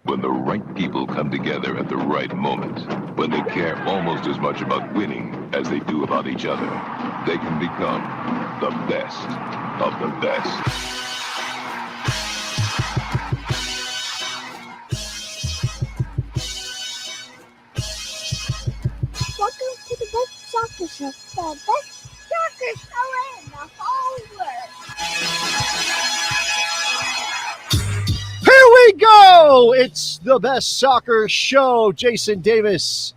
When the right people come together at the right moment, when they care almost as much about winning as they do about each other, they can become the best of the best. Welcome to the best soccer show, the best soccer show in the whole world. Here we go! It's the best soccer show. Jason Davis,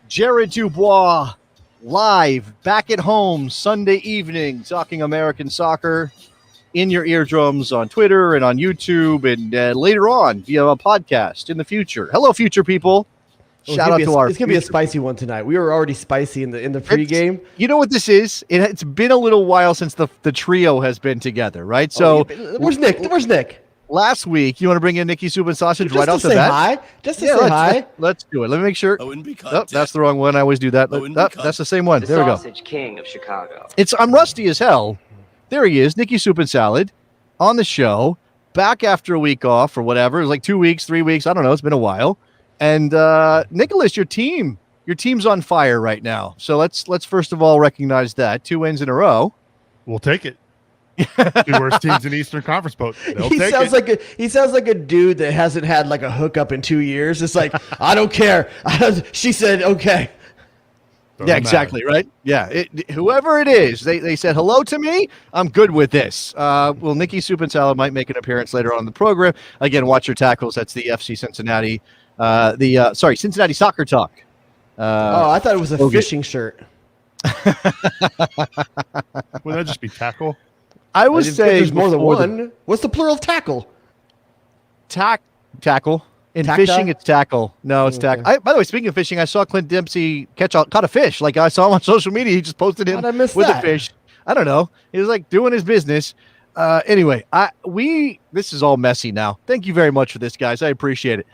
Jared Dubois, live back at home Sunday evening, talking American soccer in your eardrums on Twitter and on YouTube, and later on via a podcast in the future. Hello, future people. Shout out to our. It's gonna be a spicy one tonight. We were already spicy in the pregame. You know what this is? It's been a little while since the trio has been together, right? So where's Nick? Where's Nick? Last week, you want to bring in Nikki Soup and Sausage right off the bat? Hi. Just to say hi. Let's do it. Let me make sure. I wouldn't be Oh, that's the wrong one. I always do that. That's the same one. There we go. Sausage King of Chicago. I'm rusty as hell. There he is, Nikki Soup and Salad, on the show, back after a week off or whatever. It was like 2 weeks, 3 weeks. I don't know. It's been a while. And Nicholas, your team's on fire right now. So let's first of all recognize that 2 wins in a row. We'll take it. 2 worst teams in Eastern Conference, but He sounds like a dude that hasn't had like a hookup in 2 years. It's like, I don't care. She said okay. Yeah, exactly, right? Yeah, whoever it is, they said hello to me. I'm good with this. Well, Nikki Soup and Salad might make an appearance later on in the program. Again, watch your tackles. That's the FC Cincinnati. Cincinnati Soccer Talk. I thought it was a fishing shirt. Would that just be tackle? I would say there's more than one. What's the plural of tackle? Tackle. In Tacked fishing, up? it's tackle. No, it's tackle. By the way, speaking of fishing, I saw Clint Dempsey caught a fish. Like I saw him on social media. He just posted him How'd I miss with that? a fish. I don't know. He was like doing his business. Anyway, this is all messy now. Thank you very much for this, guys. I appreciate it.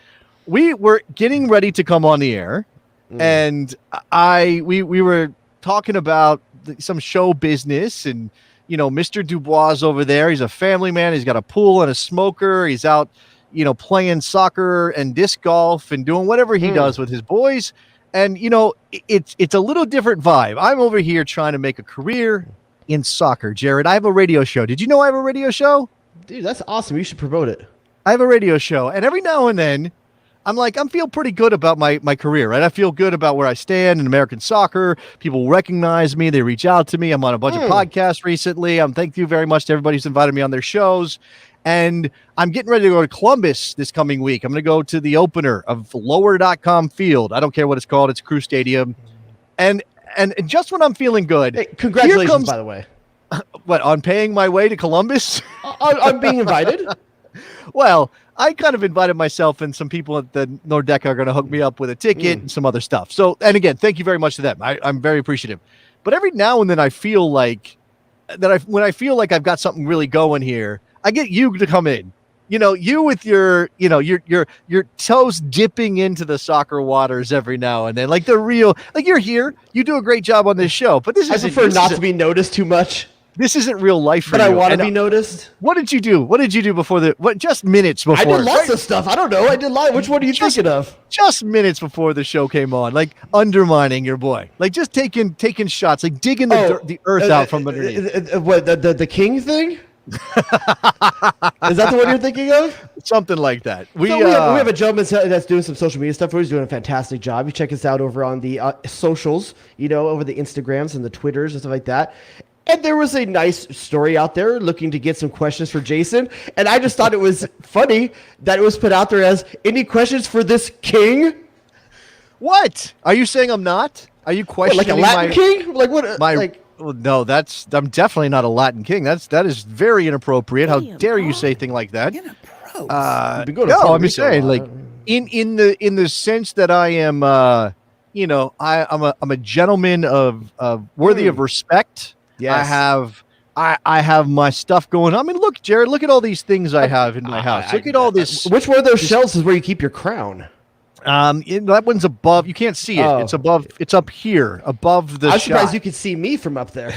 We were getting ready to come on the air, and we were talking about some show business, and Mr. Dubois over there. He's a family man. He's got a pool and a smoker. He's out, playing soccer and disc golf and doing whatever he does with his boys. And it's a little different vibe. I'm over here trying to make a career in soccer, Jared. I have a radio show. Did you know I have a radio show? Dude, that's awesome. You should promote it. I have a radio show, and every now and then I feel pretty good about my career, right? I feel good about where I stand in American soccer. People recognize me. They reach out to me. I'm on a bunch of podcasts recently. Thank you very much to everybody who's invited me on their shows. And I'm getting ready to go to Columbus this coming week. I'm going to go to the opener of lower.com field. I don't care what it's called. It's Crew Stadium. And just when I'm feeling good. Hey, congratulations, by the way. What, on paying my way to Columbus? I'm being invited. Well, I kind of invited myself, and some people at the Nordeca are going to hook me up with a ticket and some other stuff. So, and again, thank you very much to them. I'm very appreciative. But every now and then I feel like when I feel like I've got something really going here, I get you to come in. You with your toes dipping into the soccer waters every now and then. Like you're here. You do a great job on this show. But I prefer not to be noticed too much. This isn't real life for you. But I want to be noticed. What did you do? What did you do before just minutes before? I did lots of stuff. I don't know. I did lots. Which one are you thinking of? Just minutes before the show came on, like undermining your boy, like just taking shots, like digging the earth out from underneath. What the king thing? Is that the one you're thinking of? Something like that. We have a gentleman that's doing some social media stuff. He's doing a fantastic job. You check us out over on the socials, over the Instagrams and the Twitters and stuff like that. And there was a nice story out there looking to get some questions for Jason. And I just thought it was funny that it was put out there as, any questions for this king? What? Are you saying I'm not? Are you questioning like a Latin king? Like what? No, I'm definitely not a Latin king. That is very inappropriate. How dare you say a thing like that? No, I'm just saying, like in the sense that I am, I'm a gentleman of worthy of respect. Yes. I have my stuff going on. I mean, look, Jared, look at all these things I have in my house. Look at all this. Which one of those shelves is where you keep your crown? That one's above. You can't see it. Oh. It's above. It's up here, above the. I'm surprised you could see me from up there.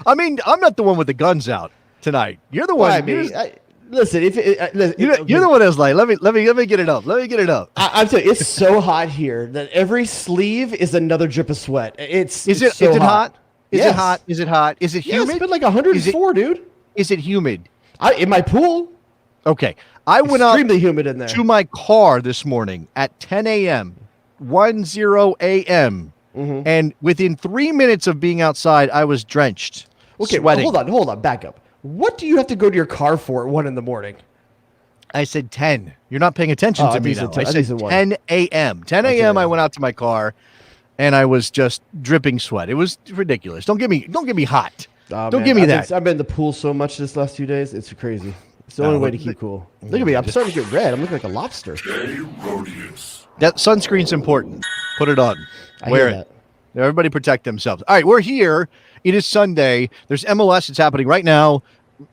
I mean, I'm not the one with the guns out tonight. You're the one. Listen, You know what it's like. Let me get it up. Let me get it up. I'm telling you, it's so hot here that every sleeve is another drip of sweat. Is it hot? Is Yes. it hot? Is it hot? Is it Yeah, humid? it's been like 104, dude. Is it humid? In my pool, Okay. I went up extremely humid in there. to my car this morning at 10 a.m., 10 a.m., and within 3 minutes of being outside, I was drenched, Okay, sweating. hold on, back up. What do you have to go to your car for at 1 in the morning? I said 10. You're not paying attention Oh, to I me think now. so, I I think said so, 10 a.m. 10 a.m. I went out to my car, and I was just dripping sweat. It was ridiculous. Don't get me hot. Oh, Don't man, give me I've that. I've been in the pool so much this last 2 days. It's crazy. It's the only way to keep cool. Look at me. I'm starting to get red. I'm looking like a lobster. That sunscreen's important. Put it on. I Wear hear it. Everybody protect themselves. All right, we're here. It is Sunday. There's MLS. It's happening right now.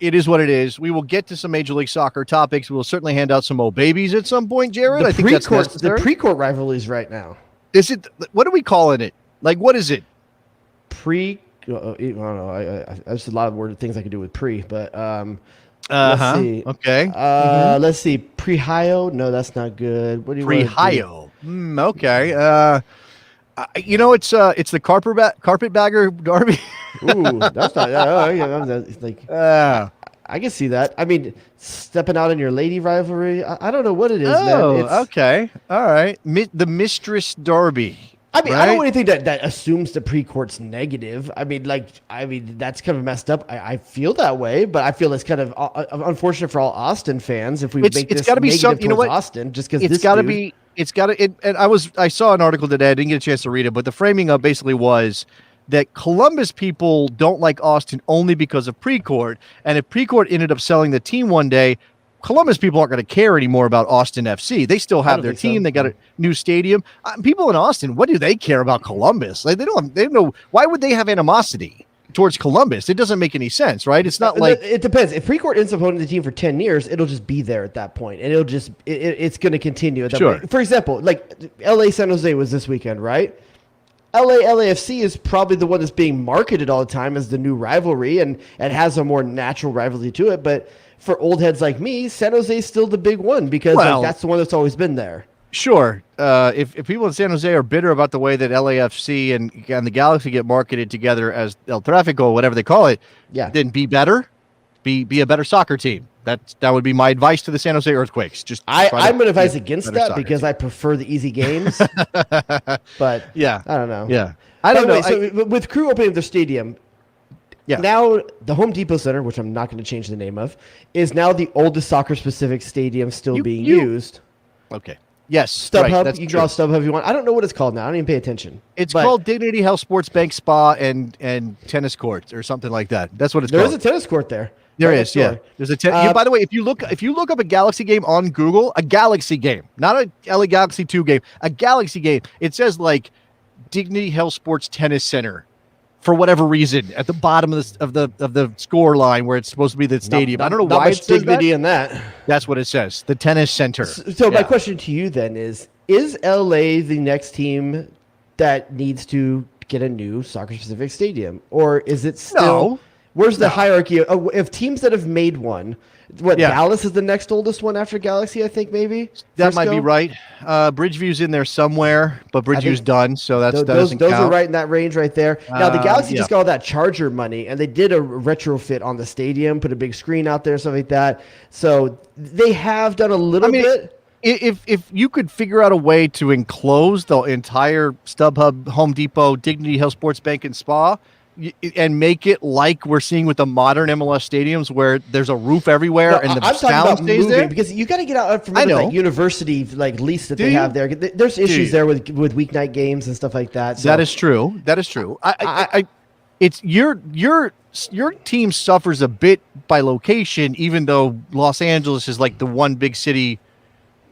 It is what it is. We will get to some Major League Soccer topics. We will certainly hand out some old bababies at some point, Jared. I think that's The necessary. pre-court rivalries right now. Is it? What are we calling it? Like, what is it? I don't know. There's a lot of things I could do with pre, but Uh-huh. let's see. Okay. Let's see. Pre-hio? No, that's not good. What do you want to do? Pre-hio. Okay. It's the carpetbagger derby. Ooh, that's not. It's like I can see that. I mean, stepping out in your lady rivalry. I don't know what it is, man. Okay. All right. The mistress derby. I mean, I right? don't want anything that assumes the pre-court's negative. I mean, that's kind of messed up. I feel that way, but I feel it's kind of unfortunate for all Austin fans if we make this gotta be negative some, you know towards what? Austin just because It's got to be. It's got to. And I saw an article today. I didn't get a chance to read it, but the framing up basically was that Columbus people don't like Austin only because of Precourt, and if Precourt ended up selling the team one day, Columbus people aren't going to care anymore about Austin FC. They still have their team. They got a new stadium. People in Austin, what do they care about Columbus? Like they don't know. Why would they have animosity towards Columbus? It doesn't make any sense, right? It's not like it depends. If Precourt ends up owning the team for 10 years, it'll just be there at that point, and it's going to continue at that Sure. point. For example, like LA San Jose was this weekend, right? LAFC is probably the one that's being marketed all the time as the new rivalry, and it has a more natural rivalry to it. But for old heads like me, San Jose is still the big one because that's the one that's always been there. Sure. If people in San Jose are bitter about the way that LAFC and the Galaxy get marketed together as El Tráfico or whatever they call it, then be better. Be a better soccer team. That would be my advice to the San Jose Earthquakes. I'm going to advise against that because I prefer the easy games. But yeah, I don't know. Yeah, I don't know. So with Crew opening their stadium, now the Home Depot Center, which I'm not going to change the name of, is now the oldest soccer-specific stadium still being used. Okay. Yes. StubHub. Right, You can call it StubHub if you want. I don't know what it's called now. I don't even pay attention. It's called Dignity Health Sports Bank Spa and tennis courts or something like that. That's what it's called. There is a tennis court there. There is, yeah. There's a by the way, if you look up a Galaxy game on Google, a Galaxy game, not a LA Galaxy 2 game, a Galaxy game, it says like Dignity Health Sports Tennis Center for whatever reason at the bottom of the score line where it's supposed to be the stadium. I don't know why much it says dignity that. in that. That's what it says. The tennis center. So my question to you then is LA the next team that needs to get a new soccer-specific stadium? Or is it still... No. Where's the hierarchy of teams that have made one? Dallas is the next oldest one after Galaxy, I think, maybe? That might be right. Bridgeview's in there somewhere, but Bridgeview's done, so that doesn't count. Those are right in that range right there. Now, the Galaxy just got all that Charger money, and they did a retrofit on the stadium, put a big screen out there, stuff like that. So they have done a little bit. If you could figure out a way to enclose the entire StubHub, Home Depot, Dignity Health Sports Bank, and Spa, and make it like we're seeing with the modern MLS stadiums where there's a roof everywhere and the sound stays there. Because you got to get out from that university lease that they have there. There's issues there with weeknight games and stuff like that. So. That is true. It's your team suffers a bit by location, even though Los Angeles is like the one big city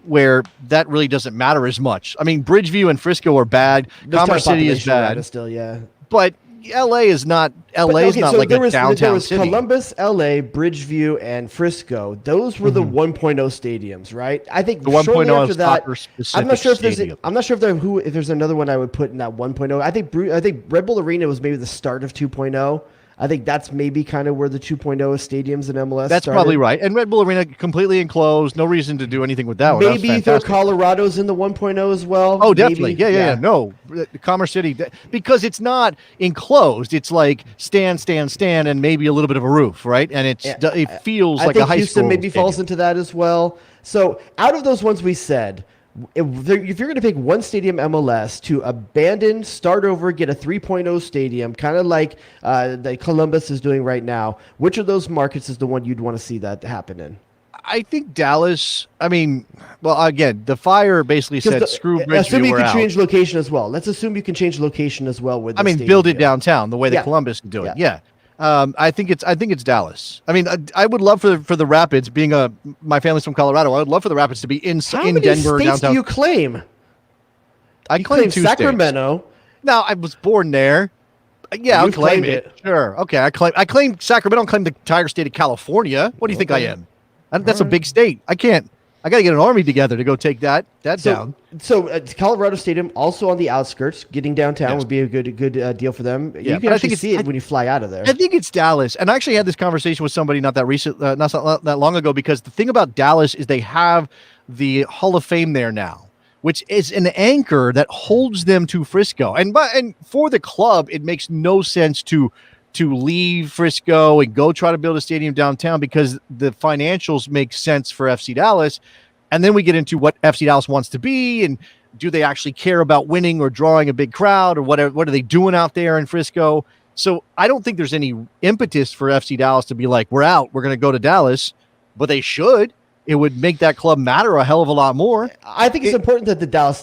where that really doesn't matter as much. I mean, Bridgeview and Frisco are bad. Commerce City is bad. Still, yeah. But LA is not like a downtown there was city. Columbus, LA, Bridgeview, and Frisco. Those were the 1.0 stadiums, right? I think the 1.0 after that, I'm not sure if there's if there's another one I would put in that 1.0. I think Red Bull Arena was maybe the start of 2.0. I think that's maybe kind of where the 2.0 stadiums in MLS That's started. probably right. And Red Bull Arena completely enclosed. No reason to do anything with that one. Maybe you throw Colorado's in the 1.0 as well. Oh, definitely. Maybe. Yeah. No, Commerce City, because it's not enclosed. It's like stand, and maybe a little bit of a roof, right? And it feels like a high Houston school maybe falls stadium. into that as well. So out of those ones we said, if you're going to pick one stadium MLS to abandon, start over, get a 3.0 stadium, kind of like the Columbus is doing right now, which of those markets is the one you'd want to see that happen in? I think Dallas. I mean, well, again, the Fire basically said, "Screw Bridgeview, assume you we're can out." change location as well. Let's assume you can change location as well with. I mean, build it downtown the way that Columbus is doing. Yeah. I think it's Dallas. I mean, I would love for the Rapids, being my family's from Colorado. I would love for the Rapids to be in Denver states downtown. Do you claim? I claim 2 Sacramento. States. No, I was born there. Yeah, I'll claim it. Sure. Okay, I claim Sacramento. I claim the entire state of California. What do you think I am? That's a big state. I got to get an army together to go take that down. So Colorado Stadium, also on the outskirts, getting downtown would be a good deal for them. Yeah, you can actually see it when you fly out of there. I think it's Dallas, and I actually had this conversation with somebody not that long ago, because the thing about Dallas is they have the Hall of Fame there now, which is an anchor that holds them to Frisco. And for the club, it makes no sense to leave Frisco and go try to build a stadium downtown, because the financials make sense for FC Dallas. And then we get into what FC Dallas wants to be, and do they actually care about winning or drawing a big crowd, or what are they doing out there in Frisco? So I don't think there's any impetus for FC Dallas to be like, we're out, we're going to go to Dallas, but they should. It would make that club matter a hell of a lot more. I think it's important that the Dallas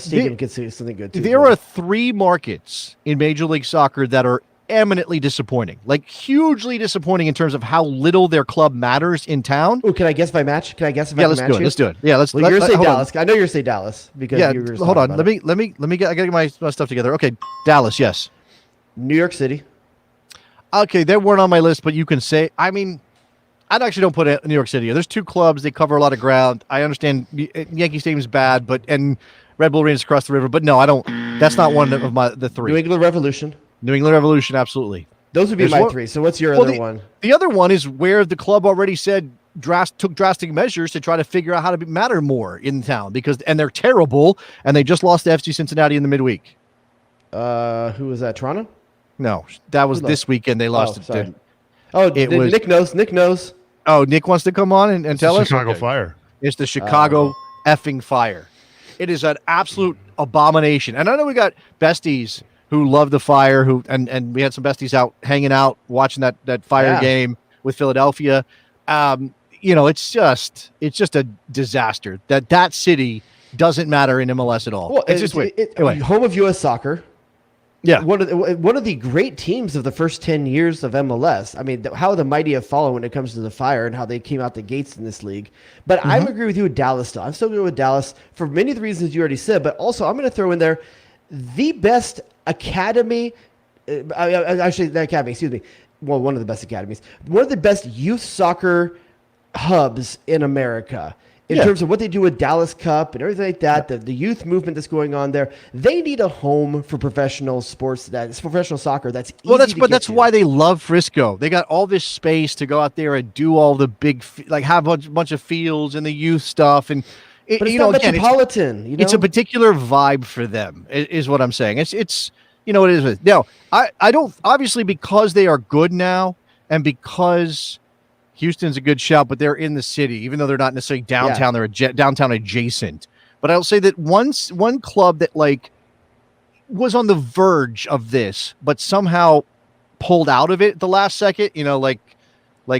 stadium gets something good too. There are 3 markets in Major League Soccer that are eminently disappointing, like hugely disappointing in terms of how little their club matters in town. Oh, can I guess my match? Can I guess if I can match you? Let's do it. Yeah, let's. Well, you're say Dallas. I know you're say Dallas because hold on. Let me get. I gotta get my stuff together. Okay, Dallas. Yes. New York City. Okay, they weren't on my list, but you can say. I mean, I actually don't put New York City. There's 2 clubs. They cover a lot of ground. I understand Yankee Stadium's bad, and Red Bull Arena's across the river. But no, I don't. That's not one of the 3. New England Revolution. New England Revolution, absolutely. Those would be my 3. So what's your other one? The other one is where the club already said took drastic measures to try to figure out how to matter more in town, and they're terrible, and they just lost to FC Cincinnati in the midweek. Who was that? Toronto? No, that was this weekend. They lost. Sorry. Nick knows. Nick knows. Oh, Nick wants to come on and tell us. Chicago Fire. It's the Chicago effing Fire. It is an absolute abomination. And I know we got besties who love the Fire, and we had some besties out hanging out watching that Fire game with Philadelphia. It's just a disaster that city doesn't matter in MLS at all. Well, it's just anyway. Home of U.S. Soccer. Yeah, one of the great teams of the first 10 years of MLS. I mean, how the mighty have fallen when it comes to the Fire and how they came out the gates in this league. But I agree with you with Dallas still. I'm still going with Dallas for many of the reasons you already said, but also I'm going to throw in there the best academy, actually the academy, excuse me. Well, one of the best academies, one of the best youth soccer hubs in America. In terms of what they do with Dallas Cup and everything like that, the youth movement that's going on there, they need a home for professional sports, that's professional soccer. That's easy that's why they love Frisco. They got all this space to go out there and do all the big, have a bunch of fields and the youth stuff. And but it's not metropolitan. It's a particular vibe for them, is what I'm saying. It's it is. Now, I don't, obviously, because they are good now, and because Houston's a good shout, but they're in the city, even though they're not necessarily downtown. They're downtown adjacent. But I'll say that one club that was on the verge of this, but somehow pulled out of it at the last second.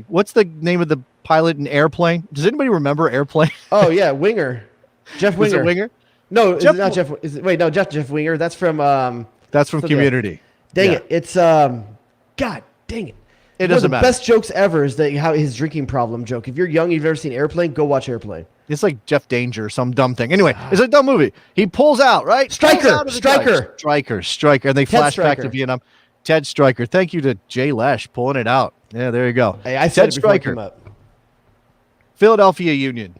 What's the name of the pilot in Airplane? Does anybody remember Airplane? Oh yeah, Winger, Jeff Winger. Is it Winger? No, it's not Jeff. Jeff Winger. That's from. That's from Community. Dang it! It's God dang it! It doesn't matter. The best jokes ever is how his drinking problem joke. If you're young, you've never seen Airplane, go watch Airplane. It's like Jeff Danger or some dumb thing. Anyway, it's a dumb movie. He pulls out, right? Striker. And they flash back to Vietnam. Ted Stryker. Thank you to Jay Lesh pulling it out. Yeah, there you go. Hey, I said Ted Stryker. Philadelphia Union.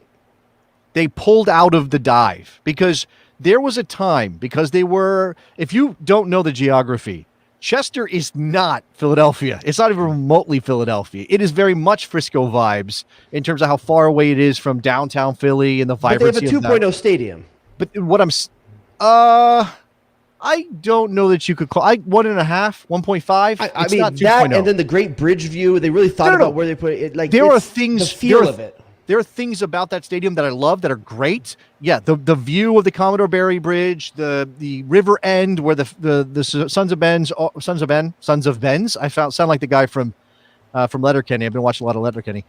They pulled out of the dive because there was a time, because they were, if you don't know the geography, Chester is not Philadelphia. It's not even remotely Philadelphia. It is very much Frisco vibes in terms of how far away it is from downtown Philly and the But they have vibrancy a of that. 2.0 stadium. But what I don't know that you could call 1.5, 1.5. I It's mean, not that 2.0. and then the Great Bridge View. They really thought No, no, about no. where they put it. Like There are it's things the feel there are- of it. There are things about that stadium that I love that are great. Yeah, the view of the Commodore Barry Bridge, the river end where the Sons of Ben's. I sound like the guy from Letterkenny. I've been watching a lot of Letterkenny.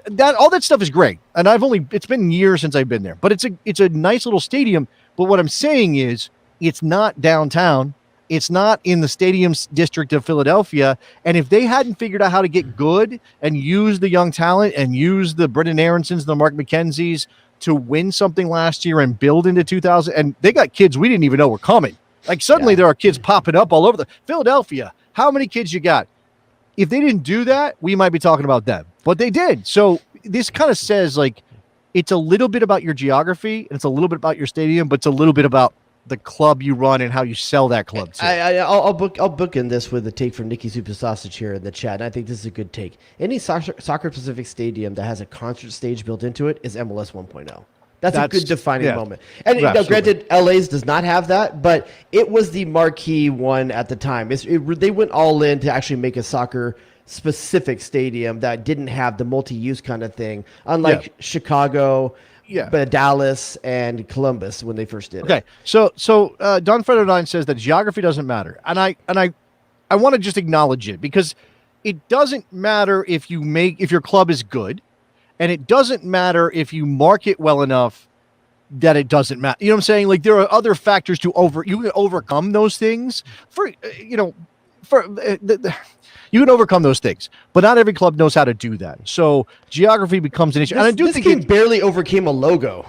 That all that stuff is great, and it's been years since I've been there. But it's a nice little stadium. But what I'm saying is, it's not downtown. It's not in the stadium's district of Philadelphia. And if they hadn't figured out how to get good and use the young talent and use the Brendan Aaronsons, the Mark McKenzies to win something last year and build into 2000, and they got kids we didn't even know were coming. Like suddenly there are kids popping up all over the Philadelphia. How many kids you got? If they didn't do that, we might be talking about them, but they did. So this kind of says like, it's a little bit about your geography. And it's a little bit about your stadium, but it's a little bit about the club you run and how you sell that club to. I'll book in this with a take from Nikki Super Sausage here in the chat. And I think this is a good take. Any soccer specific stadium that has a concert stage built into it is MLS 1.0. That's a good defining moment. And now, granted, LA's does not have that, but it was the marquee one at the time. They went all in to actually make a soccer specific stadium that didn't have the multi-use kind of thing, unlike Chicago. But Dallas and Columbus when they first did it. Okay, so Don Fredo 9 says that geography doesn't matter, and I want to just acknowledge it because it doesn't matter if your club is good, and it doesn't matter if you market well enough that it doesn't matter. You know what I'm saying? Like there are other factors you can overcome those things you can overcome those things, but not every club knows how to do that. So geography becomes an issue. And I do think this team barely overcame a logo.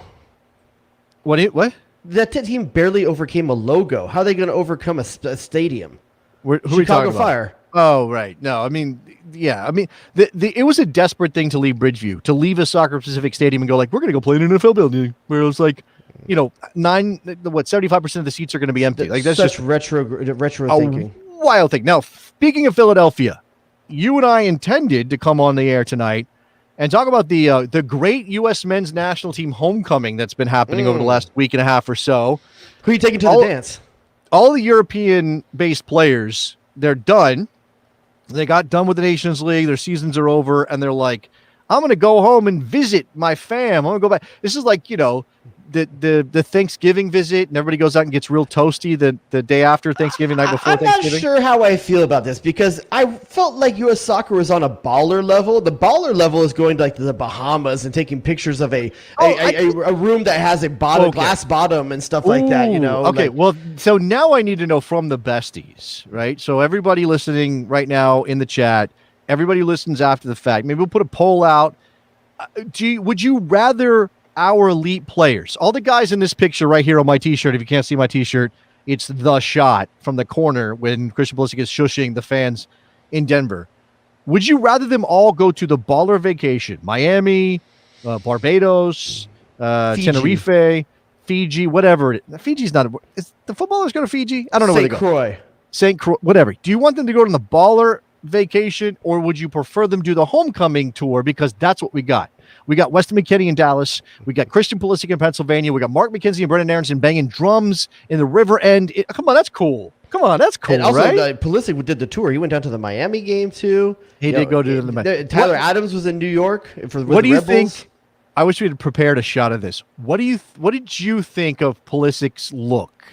What? That team barely overcame a logo. How are they going to overcome a stadium? Who are we Chicago talking about? Fire. Oh, right. No, I mean, it was a desperate thing to leave Bridgeview, to leave a soccer-specific stadium and go like, we're going to go play in an NFL building, where it was like, 75% of the seats are going to be empty. Like that's such just retro thinking. Wild thing. Now, speaking of Philadelphia, you and I intended to come on the air tonight and talk about the great U.S. men's national team homecoming that's been happening over the last week and a half or so. Who are you taking to the dance? All the European-based players, they're done. They got done with the Nations League. Their seasons are over, and they're like, I'm going to go home and visit my fam. I'm going to go back. This is like, the Thanksgiving visit, and everybody goes out and gets real toasty the day after Thanksgiving, night before Thanksgiving. I'm not sure how I feel about this because I felt like U.S. soccer was on a baller level. The baller level is going to like the Bahamas and taking pictures of a room that has a glass bottom and stuff like that. Okay, well, so now I need to know from the besties, right? So everybody listening right now in the chat, everybody who listens after the fact, maybe we'll put a poll out. Would you rather our elite players, all the guys in this picture right here on my t-shirt, if you can't see my t-shirt, it's the shot from the corner when Christian Pulisic is shushing the fans in Denver. Would you rather them all go to the baller vacation, Miami, Barbados, Tenerife, Fiji, whatever it is? Fiji's not is the footballers go to Fiji? I don't know where they go. St. Croix, whatever. Do you want them to go to the baller vacation, or would you prefer them do the homecoming tour? Because that's what we got. We got Weston McKennie in Dallas. We got Christian Pulisic in Pennsylvania. We got Mark McKenzie and Brendan Aronson banging drums in the river end. Come on, that's cool. And also, right? Pulisic did the tour. He went down to the Miami game too. He did go to the Miami. Tyler Adams was in New York for what do you Red Bulls. think? I wish we had prepared a shot of this. What did you think of Pulisic's look?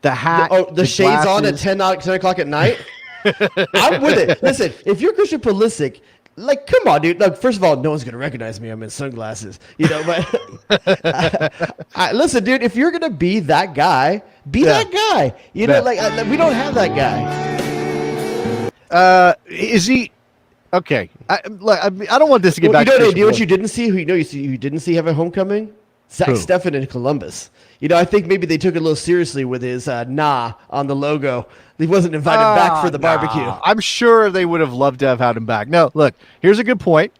The hat, the shades glasses. on at 10 o'clock at night. I'm with it. Listen, if you're Christian Pulisic, like, come on, dude. Look, first of all, no one's gonna recognize me. I'm in sunglasses, But listen, dude. If you're gonna be that guy, be that guy. We don't have that guy. Is he? Okay. I don't want this to get back. You know what you didn't see? Who you didn't see have a homecoming? Zach Steffen in Columbus. I think maybe they took it a little seriously with his on the logo. He wasn't invited back for the barbecue. I'm sure they would have loved to have had him back. No, look, here's a good point.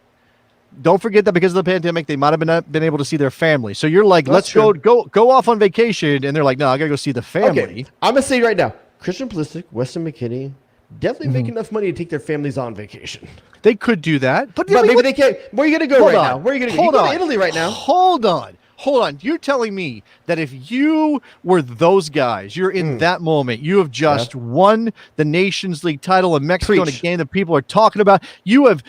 Don't forget that because of the pandemic, they might have been able to see their family. So you're like, let's go off on vacation. And they're like, no, I got to go see the family. Okay. I'm going to say right now, Christian Pulisic, Weston McKennie, definitely make enough money to take their families on vacation. They could do that, but Maybe they can't. Where are you going to go right now? Where are you going to go? You go to Italy right now. Hold on. You're telling me that if you were those guys, you're in that moment, you have just won the Nations League title in Mexico in a game that people are talking about. You have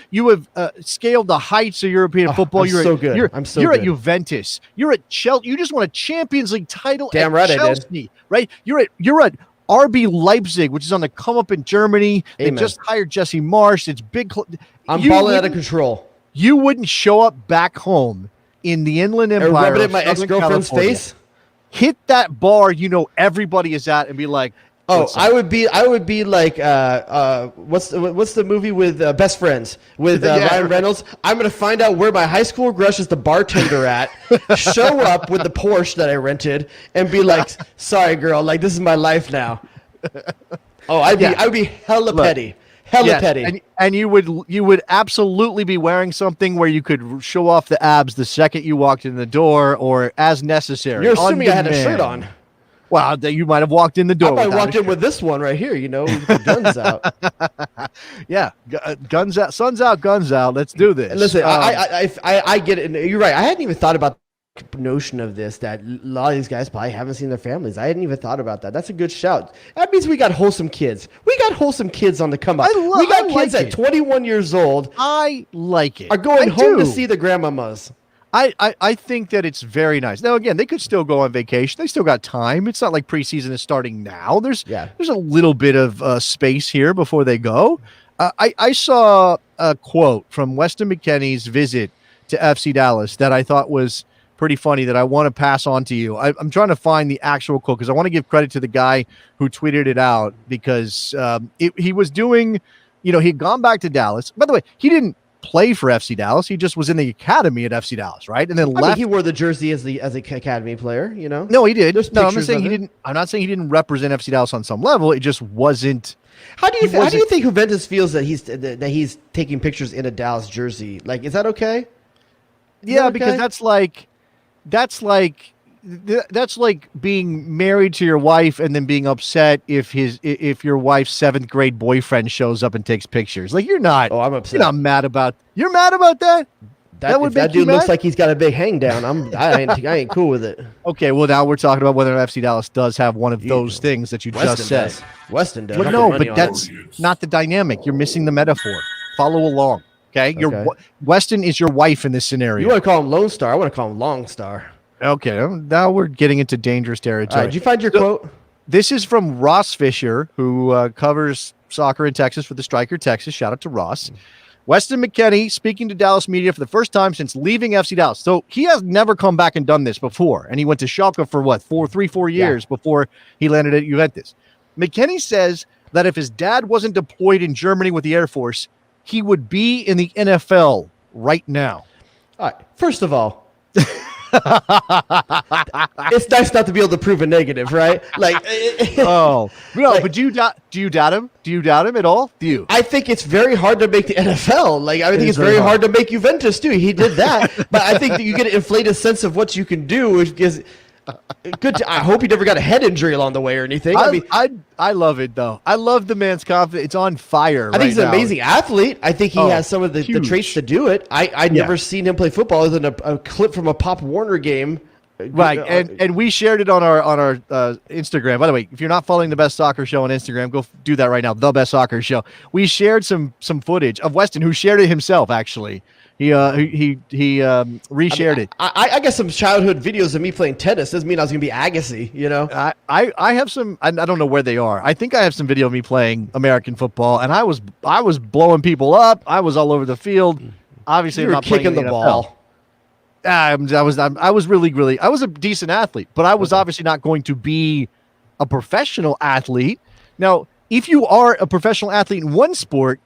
scaled the heights of European football. You're so good. You're at Juventus. You're at Chelsea. You just won a Champions League title Damn at right Chelsea, I did. right? You're at RB Leipzig, which is on the come up in Germany. Amen. They just hired Jesse Marsch. It's big. I'm balling out of control. You wouldn't show up back home in the Inland Empire. Rub it in my ex-girlfriend's face. Hit that bar everybody is at and be like, I would be like what's the movie with Best Friends with Ryan Reynolds? I'm gonna find out where my high school crush is the bartender at, show up with the Porsche that I rented, and be like, sorry girl, like this is my life now. I would be hella petty. Petty. And you would absolutely be wearing something where you could show off the abs the second you walked in the door, or as necessary. You're assuming I had a shirt on. Well, you might have walked in the door. I might walked in with this one right here, with the guns out. Yeah, guns out, sun's out, guns out. Let's do this. Listen, I get it. You're right. I hadn't even thought about the notion of this, that a lot of these guys probably haven't seen their families. I hadn't even thought about that. That's a good shout. That means we got wholesome kids. We got wholesome kids on the come up. We got kids at 21 years old. I like it. Are going home to see the grandmamas. I think that it's very nice. Now, again, they could still go on vacation. They still got time. It's not like preseason is starting now. There's a little bit of space here before they go. I saw a quote from Weston McKennie's visit to FC Dallas that I thought was pretty funny that I want to pass on to you. I'm trying to find the actual quote because I want to give credit to the guy who tweeted it out because he was doing, he'd gone back to Dallas. By the way, he didn't play for FC Dallas. He just was in the academy at FC Dallas, right? And then left. He wore the jersey as the academy player, No, he did. There's no, I'm not pictures saying of he it. didn't. I'm not saying he didn't represent FC Dallas on some level. It just wasn't. How do you think Juventus feels that he's taking pictures in a Dallas jersey? Like, is that okay? Because that's like being married to your wife and then being upset if your wife's 7th grade boyfriend shows up and takes pictures. Like, you're not. Oh, I'm upset. You're not mad about. You're mad about that. If that dude looks like he's got a big hang down, I ain't cool with it. Okay, well now we're talking about whether FC Dallas does have one of those things that you just said. Weston does. But no, but that's not the dynamic. You're missing the metaphor. Follow along. Okay, Weston is your wife in this scenario. You want to call him Lone Star? I want to call him Long Star. Okay, now we're getting into dangerous territory. Did you find your quote? This is from Ross Fisher, who covers soccer in Texas for the Striker Texas. Shout out to Ross. Weston McKennie speaking to Dallas media for the first time since leaving FC Dallas. So he has never come back and done this before. And he went to Schalke for 4 years before he landed at Juventus. McKennie says that if his dad wasn't deployed in Germany with the Air Force, he would be in the NFL right now. All right. First of all, it's nice not to be able to prove a negative, right? Like, but do you doubt him? Do you doubt him at all? Do you? I think it's very hard to make the NFL. Like, I think it's very hard to make Juventus too. He did that, but I think that you get an inflated sense of what you can do, which is good. I hope he never got a head injury along the way or anything. I love it though. I love the man's confidence. It's on fire. I think he's an amazing athlete. I think he has some of the traits to do it. I'd never seen him play football other than a clip from a Pop Warner game. Right, and we shared it on our Instagram. By the way, if you're not following the Best Soccer Show on Instagram, go do that right now. The Best Soccer Show. We shared some footage of Weston, who shared it himself. Actually, he reshared it. I got some childhood videos of me playing tennis. Doesn't mean I was gonna be Agassi, I have some. I don't know where they are. I think I have some video of me playing American football, and I was blowing people up. I was all over the field. Obviously, you were not kicking playing the ball. I was really I was a decent athlete, but I was obviously not going to be a professional athlete. Now, if you are a professional athlete in one sport,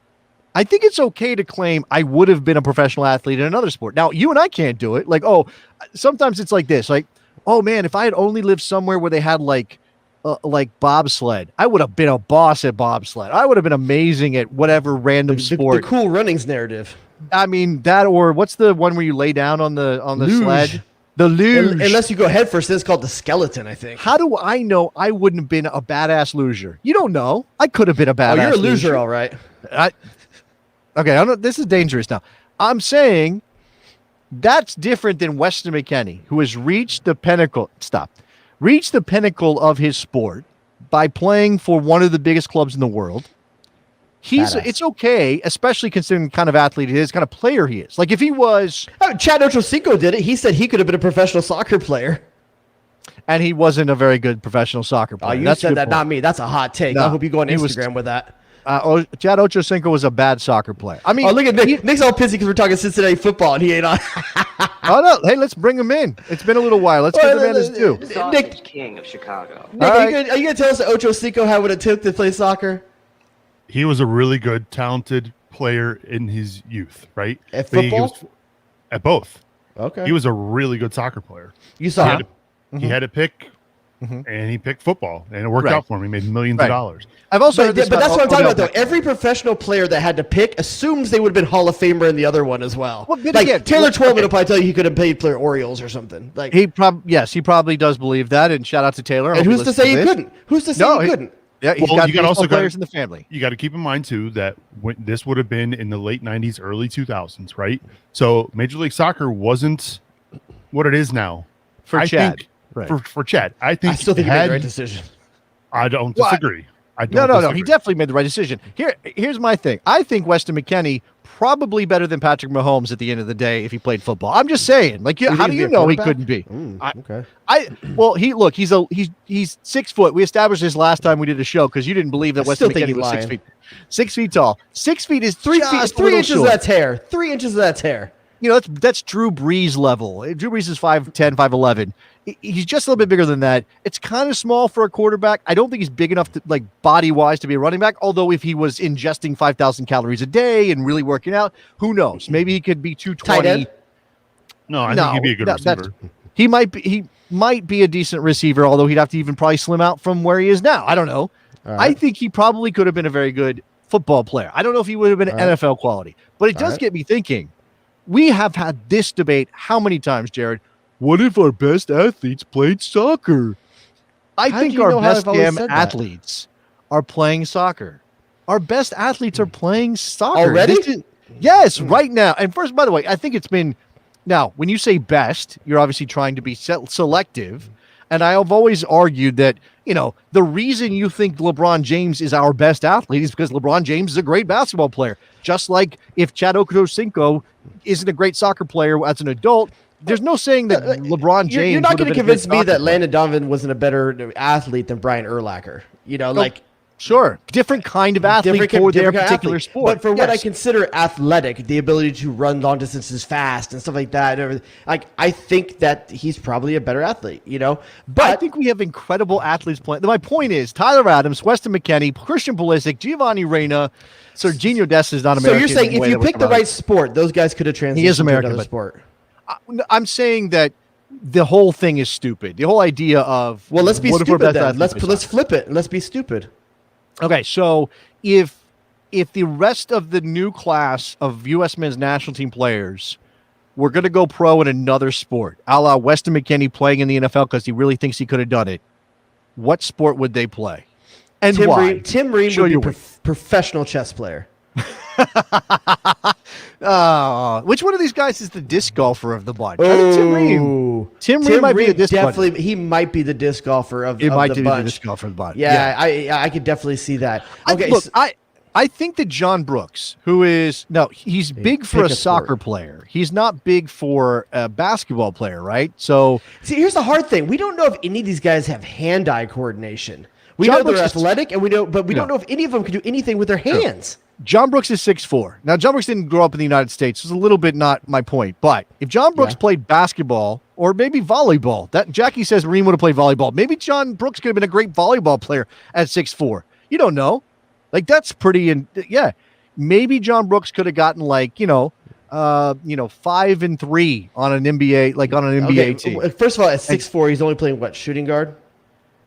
I think it's okay to claim I would have been a professional athlete in another sport. Now, you and I can't do it. Like, sometimes it's like this, like, oh man, if I had only lived somewhere where they had like bobsled, I would have been a boss at bobsled. I would have been amazing at whatever random sport. The Cool Runnings narrative. I mean that, or what's the one where you lay down on the Luge. sled? The luge. Unless you go head first, it's called the skeleton, I think. How do I know I wouldn't have been a badass loser? You don't know. I could have been a badass. Oh, you're a loser, all right. Okay, I don't. This is dangerous now. I'm saying that's different than Weston McKennie, who has reached the pinnacle. Reached the pinnacle of his sport by playing for one of the biggest clubs in the world. It's okay, especially considering the kind of athlete he is, kind of player he is. Like if he was... Chad Ochocinco did it. He said he could have been a professional soccer player. And he wasn't a very good professional soccer player. Oh, you said that, not me. That's a hot take. No, I hope you go on Instagram with that. Chad Ochocinco was a bad soccer player. I mean... Oh, look at Nick. Nick's all pissy because we're talking Cincinnati football and he ain't on. Oh, no. Hey, let's bring him in. It's been a little while. Let's give the man his due. Nick, King of Chicago. Nick, are you going to tell us that Ochocinco had what it took to play soccer? He was a really good, talented player in his youth, right? At football? At both. Okay. He was a really good soccer player. You saw him. He had to pick, and he picked football, and it worked out for him. He made millions of dollars. I've also But that's what I'm talking about, though. Every professional player that had to pick assumes they would have been Hall of Famer in the other one as well. But like again, Taylor Twellman will probably tell you he could have played for Orioles or something. Like he probably does believe that. And shout out to Taylor. And who's to say he couldn't? Who's to say he couldn't? Yeah, he's got baseball players in the family. You got to keep in mind too that this would have been in the late '90s, early 2000s, right? So Major League Soccer wasn't what it is now. For Chad, for Chad, I think I still think he made the right decision. I don't disagree. No. He definitely made the right decision. Here's my thing. I think Weston McKennie probably better than Patrick Mahomes at the end of the day if he played football. I'm just saying. Like, how do you know he couldn't be? Okay. He's 6 foot. We established this last time we did a show because you didn't believe that Weston McKennie was 6 feet. 6 feet tall. 6 feet is 3 feet. 3 inches of that's hair. 3 inches of that's hair. You know, that's Drew Brees level. Drew Brees is 5'10", 5'11". He's just a little bit bigger than that. It's kind of small for a quarterback. I don't think he's big enough to, like, body-wise to be a running back, although if he was ingesting 5,000 calories a day and really working out, who knows? Maybe he could be 220. Tight end? No, I think he'd be a good receiver. He might be a decent receiver, although he'd have to even probably slim out from where he is now. I don't know. Right. I think he probably could have been a very good football player. I don't know if he would have been NFL quality, but it does get me thinking. We have had this debate how many times, Jared? What if our best athletes played soccer? I think our best damn athletes are playing soccer. Our best athletes are playing soccer. Already? Yes, right now. And first, by the way, I think it's been... Now, when you say best, you're obviously trying to be selective. And I have always argued that, you know, the reason you think LeBron James is our best athlete is because LeBron James is a great basketball player. Just like if Chad Ochocinco isn't a great soccer player as an adult, there's no saying that LeBron James... You're not going to convince me that Landon Donovan wasn't a better athlete than Brian Urlacher. You know, Sure. Different kind of athlete for their particular sport. But for what I consider athletic, the ability to run long distances fast and stuff like that, like I think that he's probably a better athlete, you know? But I think we have incredible athletes playing. My point is Tyler Adams, Weston McKennie, Christian Pulisic, Giovanni Reina, Serginho Dest is not American. So you're saying if you pick the right sport, those guys could have transitioned to another sport. I'm saying that the whole thing is stupid. The whole idea of... Well, let's be stupid then. Let's flip it and let's be stupid. Okay, so if the rest of the new class of U.S. men's national team players were going to go pro in another sport, a la Weston McKennie playing in the NFL because he really thinks he could have done it, what sport would they play? And why? Tim Ream would be professional chess player. Which one of these guys is the disc golfer of the bunch? Tim Ream might be the disc golfer. He might be the disc golfer of the bunch. The disc golfer of the bunch. Yeah. I could definitely see that. Okay, I think that John Brooks, he's big for a soccer player. He's not big for a basketball player, right? So see, here's the hard thing: we don't know if any of these guys have hand-eye coordination. We know they're athletic, and we don't know if any of them can do anything with their hands. John Brooks is 6'4". Now, John Brooks didn't grow up in the United States. It's a little bit not my point. But if John Brooks played basketball or maybe volleyball, that Jackie says Marine would have played volleyball. Maybe John Brooks could have been a great volleyball player at 6'4". You don't know. Like, that's pretty. Maybe John Brooks could have gotten 5 and 3 on an NBA team. First of all, at 6'4", he's only playing shooting guard.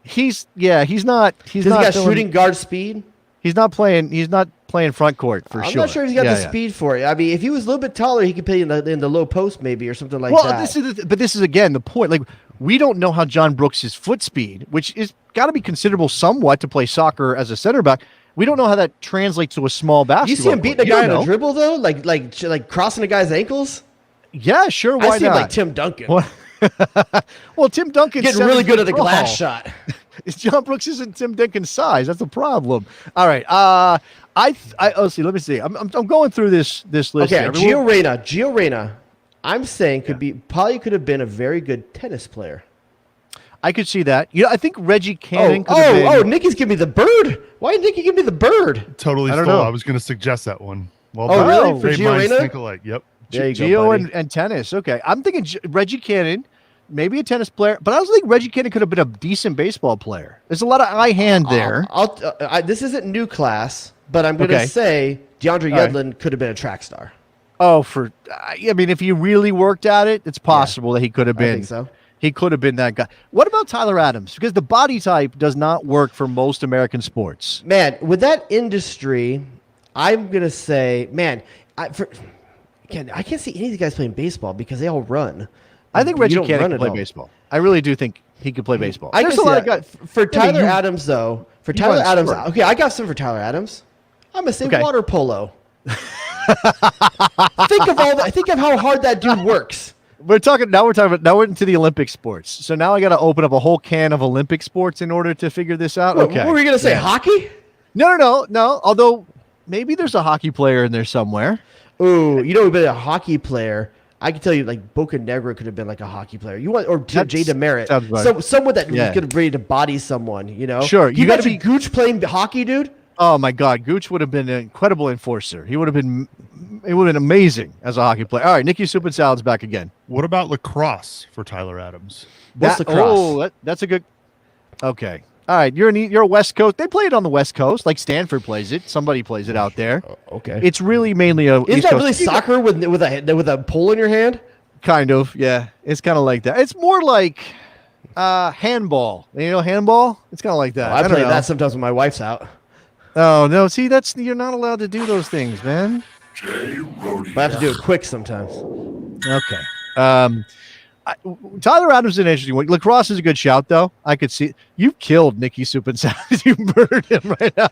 He's not. Does he got shooting guard speed? He's not playing. He's not playing front court for I'm sure. not sure if he's got the speed for it. I mean, if he was a little bit taller, he could play in the low post maybe or something like that. This is again the point. Like, we don't know how John Brooks' foot speed, which is got to be considerable somewhat to play soccer as a center back. We don't know how that translates to a small basketball. You see him beating a guy on a dribble though, like crossing a guy's ankles. Yeah, sure. Why I see not? him like Tim Duncan. Well, Tim Duncan getting really good at the glass shot. John Brooks isn't Tim Duncan's size. That's the problem. All right. Let me see. I'm going through this list. Okay, here. Gio Reyna. I'm saying could have been a very good tennis player. I could see that. I think Reggie Cannon could have been. Oh, Nikki's giving me the bird. Why did Nikki give me the bird? Totally I don't stole. know. I was going to suggest that one. Well, really? For great Gio minds Reyna? think alike. Yep. There you go, Gio buddy. and tennis. Okay. I'm thinking Reggie Cannon, maybe a tennis player, but I also think Reggie Cannon could have been a decent baseball player. There's a lot of eye hand there. This isn't new class, but I'm going to say DeAndre Yedlin could have been a track star. Oh, I mean, if he really worked at it, it's possible that he could have been. I think so. He could have been that guy. What about Tyler Adams? Because the body type does not work for most American sports. Man, with that industry, I'm going to say, I can't see any of these guys playing baseball because they all run. I think Reggie Cannon can play baseball. I really do think he could play baseball. There's a lot of guys. For Tyler Adams, though, okay, I got some for Tyler Adams. I'm going to say water polo. Think of how hard that dude works. We're into the Olympic sports. So now I got to open up a whole can of Olympic sports in order to figure this out. What were we going to say? Hockey? No. Although maybe there's a hockey player in there somewhere. Ooh, but a hockey player. I can tell you, like Boca Negra could have been like a hockey player. Jay DeMerit, someone that could be ready to body someone. Sure. You got to be Gooch playing hockey, dude. Oh my God, Gooch would have been an incredible enforcer. It would have been amazing as a hockey player. All right, Nicky Soup and Salad's back again. What about lacrosse for Tyler Adams? What's lacrosse? Oh, that's a good. Okay. All right, you're a West Coast. They play it on the West Coast, like Stanford plays it. Somebody plays it out there. Okay. It's really mainly a. Isn't that really soccer with a pole in your hand? Kind of, yeah. It's kind of like that. It's more like handball. Handball. It's kind of like that. I play that sometimes when my wife's out. Oh no! See, you're not allowed to do those things, man. But I have to do it quick sometimes. Okay. Tyler Adams is an interesting one. Lacrosse is a good shout, though. I could see you killed Nicky Soup and Salad. You murdered him right now.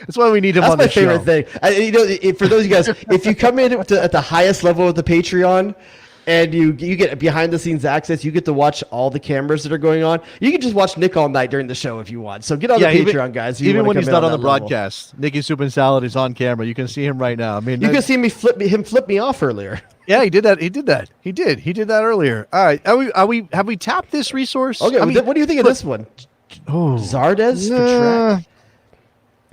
That's why we need him on the show. That's my favorite thing. For those of you guys, if you come in at the highest level of the Patreon, and you get behind the scenes access, you get to watch all the cameras that are going on. You can just watch Nick all night during the show if you want. So get on the Patreon, guys. Even when he's not on the broadcast, Nicky Soup and Salad is on camera. You can see him right now. I mean, you can see him flip me off earlier. Yeah, he did that. He did that earlier. All right. Have we tapped this resource? Okay. What do you think of this one? Zardes for track?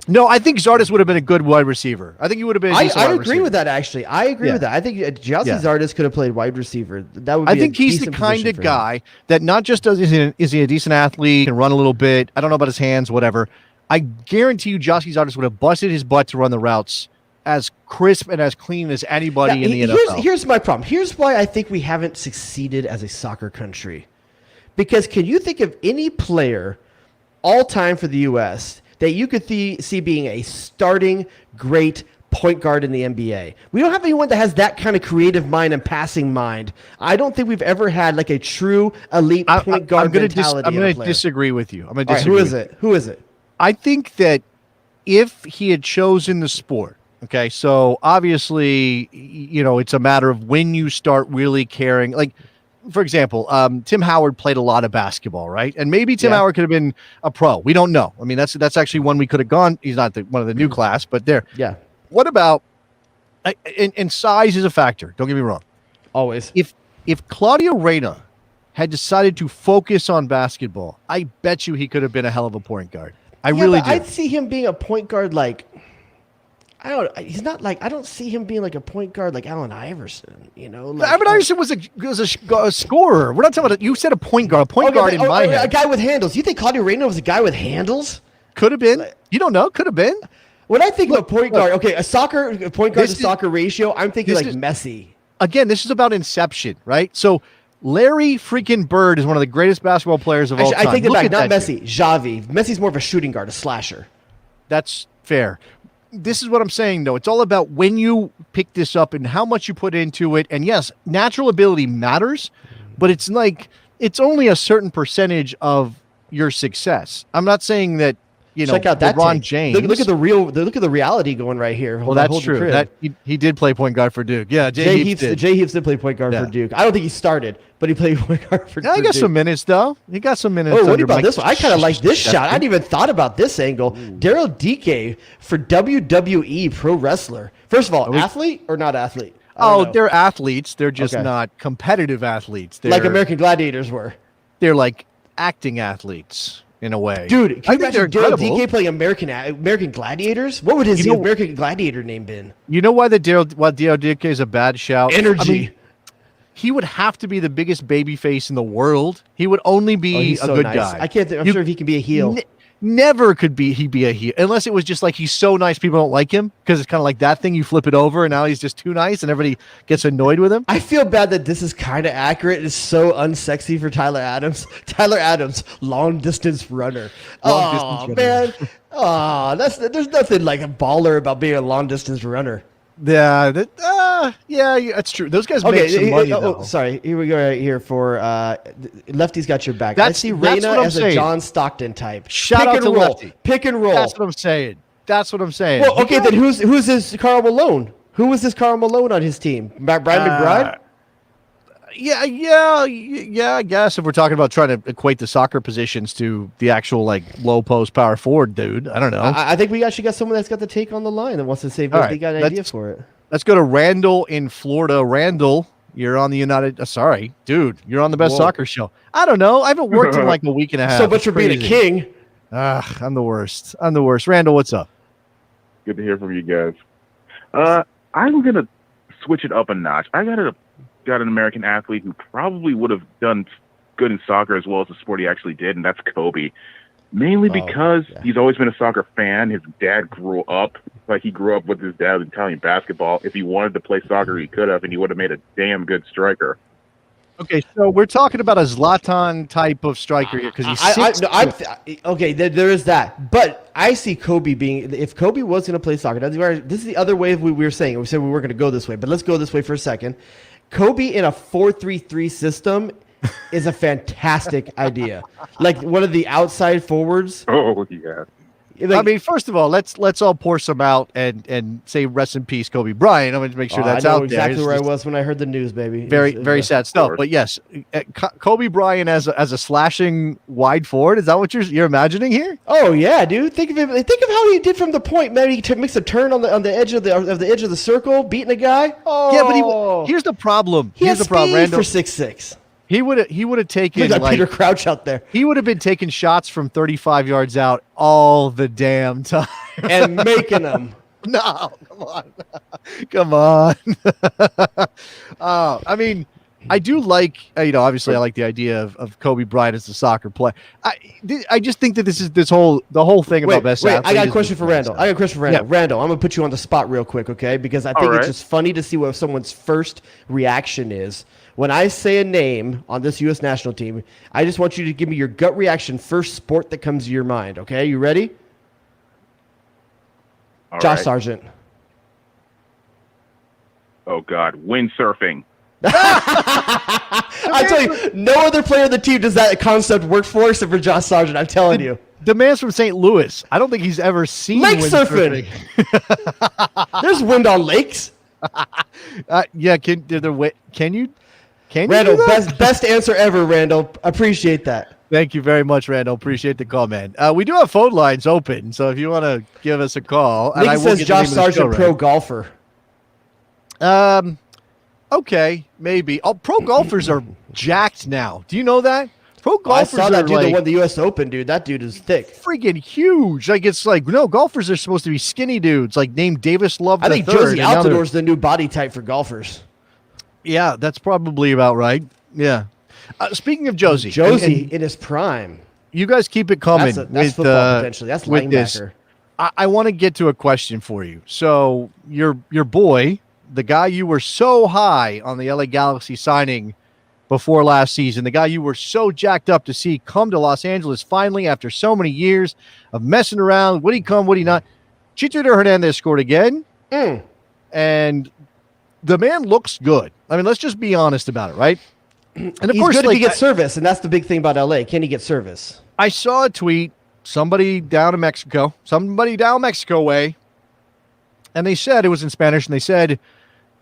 No, I think Zardes would have been a good wide receiver. I think he would have been. I agree with that. Actually, I agree with that. I think Zardes could have played wide receiver. That would. I think he's the kind of guy that not just is he a decent athlete, can run a little bit. I don't know about his hands, whatever. I guarantee you, Gyasi Zardes would have busted his butt to run the routes as crisp and as clean as anybody in the NFL. Here's my problem. Here's why I think we haven't succeeded as a soccer country. Because can you think of any player all time for the U.S. that you could see being a starting great point guard in the NBA? We don't have anyone that has that kind of creative mind and passing mind. I don't think we've ever had like a true elite point guard mentality. I'm going to disagree with you. Who is it? I think that if he had chosen the sport, okay, so obviously, it's a matter of when you start really caring. Like, for example, Tim Howard played a lot of basketball, right? And maybe Tim Howard could have been a pro. We don't know. I mean, that's actually one we could have gone. He's not one of the new class, but there. Yeah. What about and size is a factor. Don't get me wrong. Always. If Claudio Reyna had decided to focus on basketball, I bet you he could have been a hell of a point guard. I really do. I'd see him being a point guard like. I don't see him being like a point guard like Allen Iverson, Allen Iverson was a scorer. We're not talking about you said a point guard. In my head. A guy with handles. You think Claudio Reyna was a guy with handles? Could have been. You don't know. Could have been. When I think of a point guard, okay, a point guard to soccer ratio, I'm thinking like Messi. Again, this is about inception, right? So Larry freaking Bird is one of the greatest basketball players of all time. I take it back. Not Messi. Xavi. Messi's more of a shooting guard, a slasher. That's fair. this is what I'm saying, though. It's all about when you pick this up and how much you put into it. And yes, natural ability matters, but it's like it's only a certain percentage of your success. I'm not saying that check out that LeBron take. James. Look at the reality going right here. Well, that's true. That he did play point guard for Duke. Yeah, Jay Heaps did play point guard for Duke. I don't think he started, but he played point guard for Duke. He got some minutes though. He got some minutes. Oh, what about this one? I kind of like this shot. I hadn't even thought about this angle. Daryl Dike for WWE pro wrestler. First of all, athlete or not athlete? Oh, they're athletes. They're just not competitive athletes. They're like American Gladiators were. They're like acting athletes. In a way, dude, can you imagine Daryl Dike playing American Gladiators? What would his American Gladiator name been? You know why Daryl Dike is a bad shout? Energy. I mean, he would have to be the biggest baby face in the world. He would only be a good guy. I can't. I'm sure if he can be a heel. Never could he be a heel unless it was just like he's so nice people don't like him because it's kind of like that thing you flip it over and now he's just too nice and everybody gets annoyed with him. I feel bad that this is kind of accurate. It's so unsexy for Tyler Adams. Tyler Adams, long distance runner. Man, there's nothing like a baller about being a long distance runner. Yeah, that's true. Those guys make some money, though. Sorry. Here we go right here for Lefty's got your back. I see Reyna as a John Stockton type. Shout out to Lefty. Pick and roll. That's what I'm saying. Well, okay, then who's his Karl Malone? Who was his Karl Malone on his team? Brian McBride? Yeah, I guess if we're talking about trying to equate the soccer positions to the actual like low post power forward dude, I don't know. I think we actually got someone that's got the take on the line that wants to say they got an idea for it. Let's go to Randall in Florida. Randall, you're on the you're on the best soccer show. I don't know. I haven't worked in like a week and a half. So much for being a king. I'm the worst. Randall, what's up? Good to hear from you guys. I'm gonna switch it up a notch. I got an American athlete who probably would have done good in soccer as well as the sport he actually did, and that's Kobe. Mainly because he's always been a soccer fan. His dad grew up with his dad in Italian basketball. If he wanted to play soccer, he could have, and he would have made a damn good striker. Okay, so we're talking about a Zlatan type of striker here because he's okay. There is that, but I see Kobe being. If Kobe was going to play soccer, this is the other way we were saying. We said we were going to go this way, but let's go this way for a second. Kobe in a 4-3-3 system is a fantastic idea. Like one of the outside forwards. Oh yeah. I mean, first of all, let's all pour some out and say rest in peace, Kobe Bryant. I'm going to make sure that's out there. Exactly where I was when I heard the news, baby. Very sad stuff. But yes, Kobe Bryant as a slashing wide forward. Is that what you're imagining here? Oh yeah, dude. Think of him. Think of how he did from the point. Maybe he makes a turn on the edge of the circle, beating a guy. Oh yeah, but here's the problem. Here's the problem. Randall for 6'6". He would have taken like Peter Crouch out there. He would have been taking shots from 35 yards out all the damn time and making them. No, come on. I mean, I do like obviously I like the idea of Kobe Bryant as a soccer player. I just think that the whole thing about best. Wait, I got a question for Randall. Yeah. Randall, I'm gonna put you on the spot real quick, okay? Because I think it's just funny to see what someone's first reaction is. When I say a name on this U.S. national team, I just want you to give me your gut reaction, first sport that comes to your mind. Okay, you ready? Josh Sargent. Oh, God. Windsurfing. I tell you, no other player on the team does that concept work for except for Josh Sargent. I'm telling you. The man's from St. Louis. I don't think he's ever seen lake surfing. There's wind on lakes. Yeah, can you? Randall, best answer ever, Randall. Appreciate that. Thank you very much, Randall. Appreciate the call, man. We do have phone lines open, so if you want to give us a call. Nick says Josh Sargent, pro golfer. Okay, maybe. Oh, pro golfers are jacked now. Do you know that? Pro golfers I saw that dude that won the U.S. Open, dude. That dude is thick. Freaking huge. Like, it's like, no, golfers are supposed to be skinny dudes, like named Davis Love I think Josie Altidore is the new body type for golfers. Yeah, that's probably about right. Yeah. Speaking of Josie. In his prime. You guys keep it coming. That's football potentially. That's linebacker. I want to get to a question for you. So your boy, the guy you were so high on the LA Galaxy signing before last season, the guy you were so jacked up to see come to Los Angeles finally after so many years of messing around, would he come, would he not? Chicharito Hernandez scored again, and the man looks good. I mean, let's just be honest about it, right? And of He's course, good if he gets service, and that's the big thing about LA. Can he get service? I saw a tweet, somebody down Mexico way, and they said, it was in Spanish, and they said,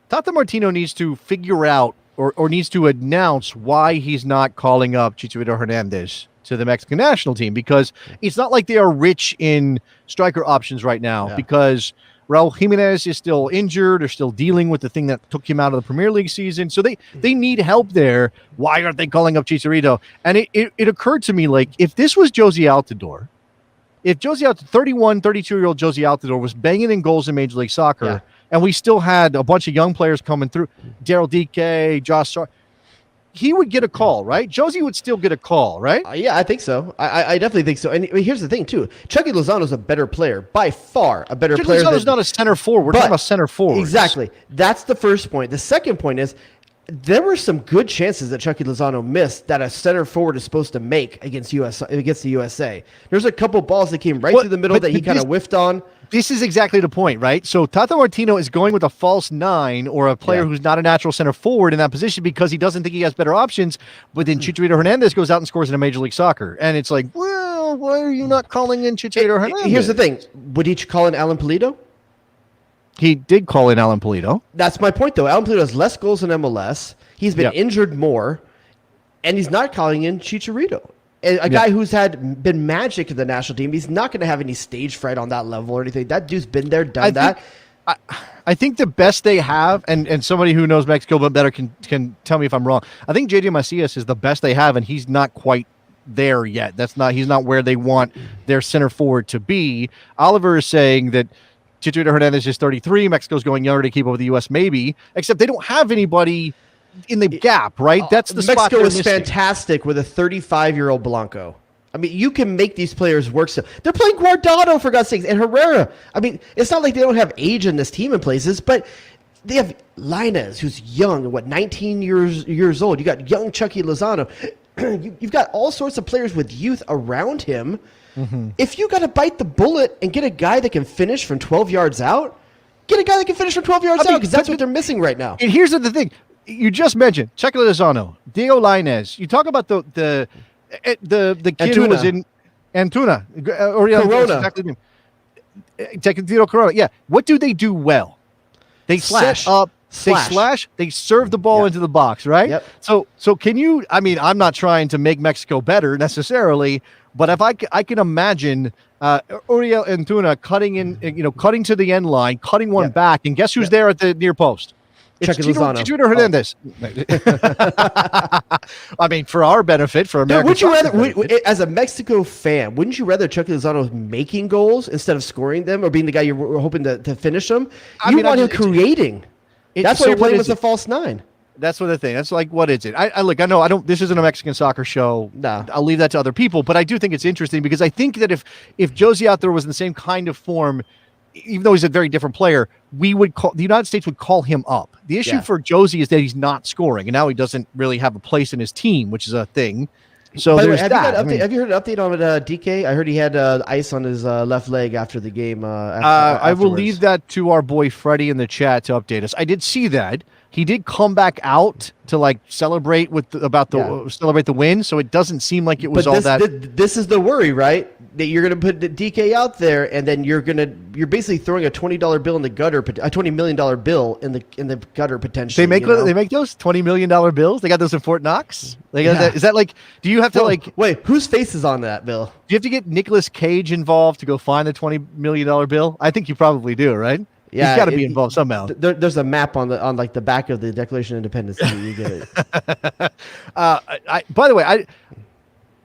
Tata Martino needs to figure out or needs to announce why he's not calling up Chicharito Hernandez to the Mexican national team, because it's not like they are rich in striker options right now, because Raul Jimenez is still injured or still dealing with the thing that took him out of the Premier League season. So they need help there. Why aren't they calling up Chicharito? And it occurred to me, like, if this was Josie Altidore, if 32-year-old Josie Altidore was banging in goals in Major League Soccer, and we still had a bunch of young players coming through, Daryl Dike, Josh Sar, he would get a call, right? Josie would still get a call, right? Yeah, I think so. I definitely think so. And here's the thing, too. Chucky Lozano's a better player, by far a better player. Lozano's not a center forward. We're talking about center forward. Exactly. That's the first point. The second point is there were some good chances that Chucky Lozano missed that a center forward is supposed to make against the USA. There's a couple balls that came right through the middle that he kind of whiffed on. This is exactly the point, right? So Tata Martino is going with a false nine or a player who's not a natural center forward in that position because he doesn't think he has better options. But then Chicharito Hernandez goes out and scores in a Major League Soccer. And it's like, well, why are you not calling in Chicharito Hernandez? Here's the thing. Would he call in Alan Pulido? He did call in Alan Pulido. That's my point, though. Alan Pulido has less goals in MLS. He's been injured more. And he's not calling in Chicharito. A guy who's been magic in the national team. He's not going to have any stage fright on that level or anything. That dude's been there, done that. I think the best they have, and somebody who knows Mexico but better can tell me if I'm wrong. I think JJ Macias is the best they have, and he's not quite there yet. He's not where they want their center forward to be. Oliver is saying that Chicharito Hernandez is 33. Mexico's going younger to keep up with the U.S. maybe, except they don't have anybody in the gap, right? That's the spot. Mexico is fantastic with a 35-year-old Blanco. I mean, you can make these players work. So they're playing Guardado, for God's sakes, and Herrera. I mean, it's not like they don't have age in this team in places, but they have Lainez, who's young, 19 years old. You got young Chucky Lozano. You've got all sorts of players with youth around him. Mm-hmm. If you got to bite the bullet and get a guy that can finish from 12 yards out, get a guy that can finich from 12 yards out, because that's what they're missing right now. And here's the thing. You just mentioned Chucky Lozano, Diego Lainez. You talk about the kid Antuna. who was in Antuna. Corona. Exactly. Corona. Yeah. What do they do well? They Slash. set up. They slash. They serve the ball into the box, right? Yep. So can you? I mean, I'm not trying to make Mexico better necessarily, but if I can imagine Uriel Antuna cutting to the end line, cutting one back, and guess who's there at the near post? It's Chicharito Hernandez. I mean, for our benefit, for American. Would you rather, as a Mexico fan, wouldn't you rather Chucky Lozano was making goals instead of scoring them or being the guy you're hoping to finish them? You want him creating. That's why you're playing with a false nine. That's what the thing. That's like, what is it? I know I don't. This isn't a Mexican soccer show. No, I'll leave that to other people. But I do think it's interesting because I think that if Josie out there was in the same kind of form, even though he's a very different player, the United States would call him up. The issue for Josie is that he's not scoring, and now he doesn't really have a place in his team, which is a thing. So have you heard an update on DK? I heard he had ice on his left leg after the game. I will leave that to our boy Freddie in the chat to update us. I did see that. He did come back out to celebrate celebrate the win, so it doesn't seem like it was This is the worry, right? That you're going to put the DK out there, and then you're basically throwing a $20 bill in the gutter, a $20 million bill in the gutter potentially. They make those $20 million bills. They got those in Fort Knox. They got that. Is that do you have to wait? Whose face is on that bill? Do you have to get Nicolas Cage involved to go find the $20 million bill? I think you probably do, right? Yeah, he's got to be involved somehow. There's a map on the back of the Declaration of Independence. You get it. By the way,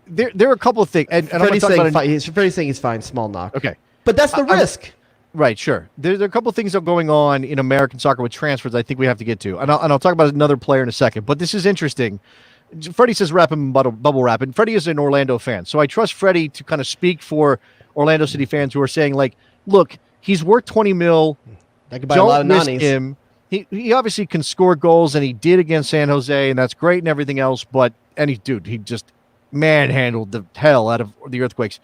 there are a couple of things, and Freddie's saying he's fine. Small knock. Okay, but that's the risk. Right, sure. There are a couple of things that are going on in American soccer with transfers I think we have to get to, and I'll talk about another player in a second. But this is interesting. Freddie says rapping bubble rapping. Freddie is an Orlando fan, so I trust Freddie to kind of speak for Orlando City fans who are saying look. He's worth $20 million. That could buy a lot of nannies. Him. He obviously can score goals, and he did against San Jose, and that's great and everything else. But he just manhandled the hell out of the Earthquakes.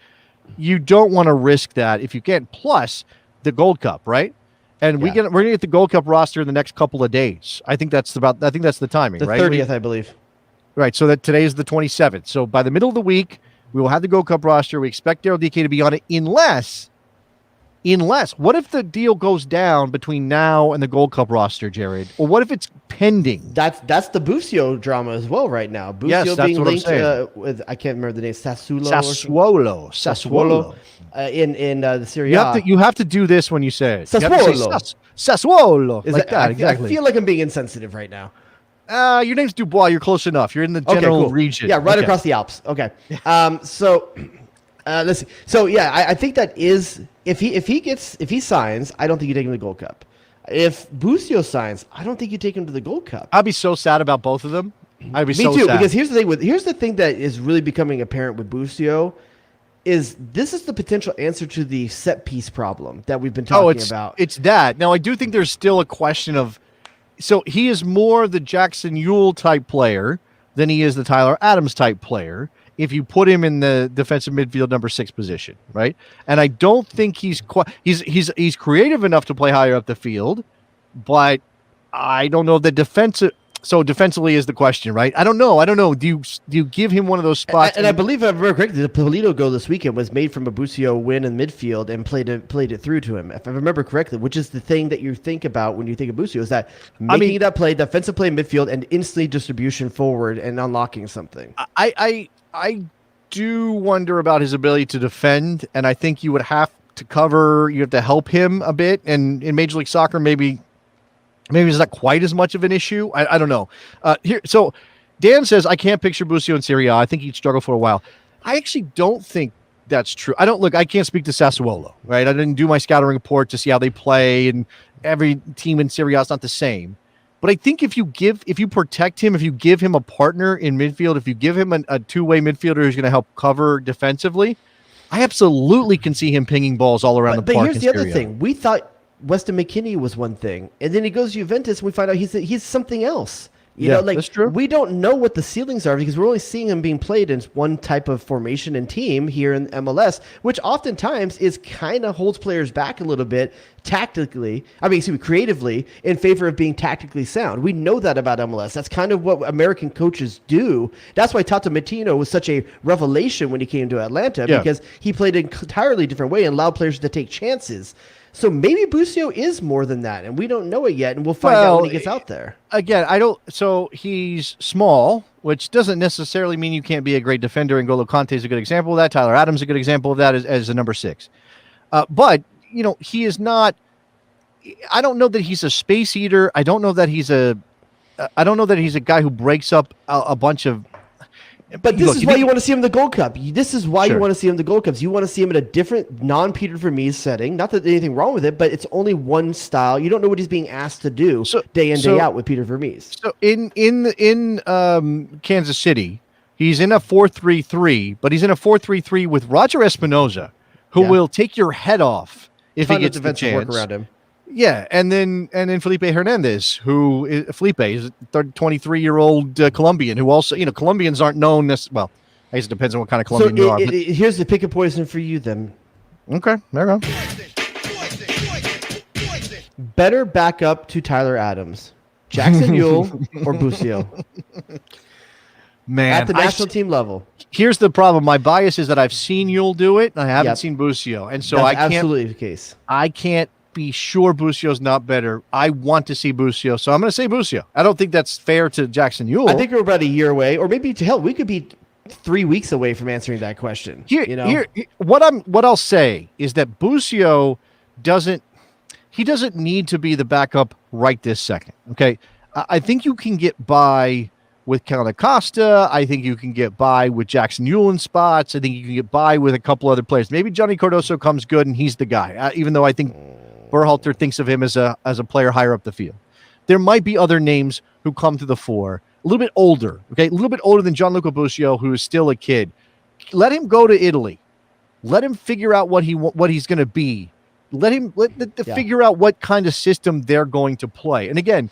You don't want to risk that if you can. Plus, the Gold Cup, right? And we're gonna get the Gold Cup roster in the next couple of days. I think that's the timing, The right? 30th, I believe. Right. So that today is the 27th. So by the middle of the week, we will have the Gold Cup roster. We expect Daryl Dike to be on it unless what if the deal goes down between now and the Gold Cup roster, Jared? Or what if it's pending? That's the Busio drama as well right now. Busio Yes, that's being what I'm linked saying. with, I can't remember the name, Sassuolo. in the Serie A. You have to do this when you say it. You have to say Sassuolo. Sassuolo. Is Like that, I exactly. feel like I'm being insensitive right now. Your name's Dubois. You're close enough. You're in the general region. Yeah, right Okay. across the Alps. Okay. So let's see. So yeah, I think that is if he signs, I don't think you take him to the Gold Cup. If Busio signs, I don't think you take him to the Gold Cup. I'd be so sad about both of them. I'd be Me so too, sad. because here's the thing that is really becoming apparent with Busio is this is the potential answer to the set piece problem that we've been talking about. It's that. Now I do think there's still a question of so he is more the Jackson Ewell type player than he is the Tyler Adams type player if you put him in the defensive midfield number 6 position, right? And I don't think he's creative enough to play higher up the field, but I don't know the defensively is the question, right? I don't know. Do you give him one of those spots? And I believe, if I remember correctly, the Polito goal this weekend was made from a Busio win in midfield and played it through to him. If I remember correctly, which is the thing that you think about when you think of Busio, is that making that play, defensive play in midfield, and instantly distribution forward and unlocking something. I do wonder about his ability to defend, and I think you would have to cover. You have to help him a bit, and in Major League Soccer, maybe it's not quite as much of an issue. I don't know. So Dan says, I can't picture Busio in Serie A. I think he'd struggle for a while. I actually don't think that's true. I can't speak to Sassuolo, right? I didn't do my scouting report to see how they play, and every team in Serie A is not the same. But I think if you protect him, if you give him a partner in midfield, if you give him a two-way midfielder who's going to help cover defensively, I absolutely can see him pinging balls all around the park. But here's the other thing. We thought Weston McKennie was one thing, and then he goes to Juventus, and we find out he's something else. You know, that's true. We don't know what the ceilings are because we're only seeing him being played in one type of formation and team here in MLS, which oftentimes is kind of holds players back a little bit creatively in favor of being tactically sound. We know that about MLS. That's kind of what American coaches do. That's why Tata Martino was such a revelation when he came to Atlanta because he played an entirely different way and allowed players to take chances. So maybe Busio is more than that, and we don't know it yet, and we'll find out when he gets out there. Again, so he's small, which doesn't necessarily mean you can't be a great defender. N'Golo Kanté is a good example of that. Tyler Adams is a good example of that as a number 6. But, he is not – I don't know that he's a space eater. I don't know that he's a guy who breaks up a bunch of – But this is why you want to see him in the Gold Cup. This is why you want to see him in the Gold Cups. You want to see him in a different non-Peter Vermees setting. Not that there's anything wrong with it, but it's only one style. You don't know what he's being asked to do day in, day out with Peter Vermees. So in Kansas City, he's in a 4-3-3, but he's in a 4-3-3 with Roger Espinoza, who will take your head off if he gets the chance. Work around him. Yeah, and then Felipe Hernandez, Felipe is a 23-year-old Colombian who also, Colombians aren't known as well. I guess it depends on what kind of Colombian you are. Here's the pick of poison for you then. Okay, there you go. Better backup to Tyler Adams, Jackson Ewell or Busio? Man, at the national team level. Here's the problem. My bias is that I've seen Ewell do it, and I haven't seen Busio, and so That's I can't. Absolutely the case. I can't be sure Busio's not better. I want to see Busio, so I'm going to say Busio. I don't think that's fair to Jackson Ewell. I think we're about a year away, or maybe we could be 3 weeks away from answering that question. What I'll say is that Busio doesn't need to be the backup right this second. Okay, I think you can get by with Kellen Acosta. I think you can get by with Jackson Ewell in spots. I think you can get by with a couple other players. Maybe Johnny Cardoso comes good and he's the guy. Even though I think Berhalter thinks of him as a player higher up the field. There might be other names who come to the fore, a little bit older, okay, a little bit older than Gianluca Busio, who is still a kid. Let him go to Italy. Let him figure out what he's going to be. Let figure out what kind of system they're going to play. And again,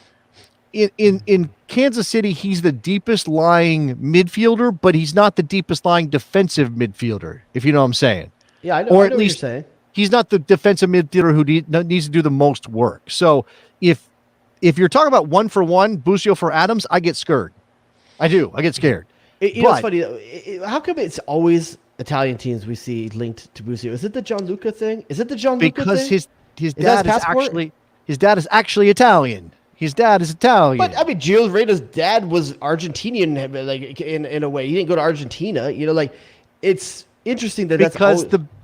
in Kansas City, he's the deepest lying midfielder, but he's not the deepest lying defensive midfielder, if you know what I'm saying. Yeah, I know, or I at know least, what you're saying. he's not the defensive midfielder who needs to do the most work. So if you're talking about 1-for-1, Busio for Adams, I get scared. I do. I get scared. You know, it's funny. How come it's always Italian teams we see linked to Busio? Is it the Gianluca thing? Because his Is dad that is passport? his dad is actually Italian. His dad is Italian. But I mean, Gio Reyna's dad was Argentinian, like in a way. He didn't go to Argentina. You know, like it's interesting that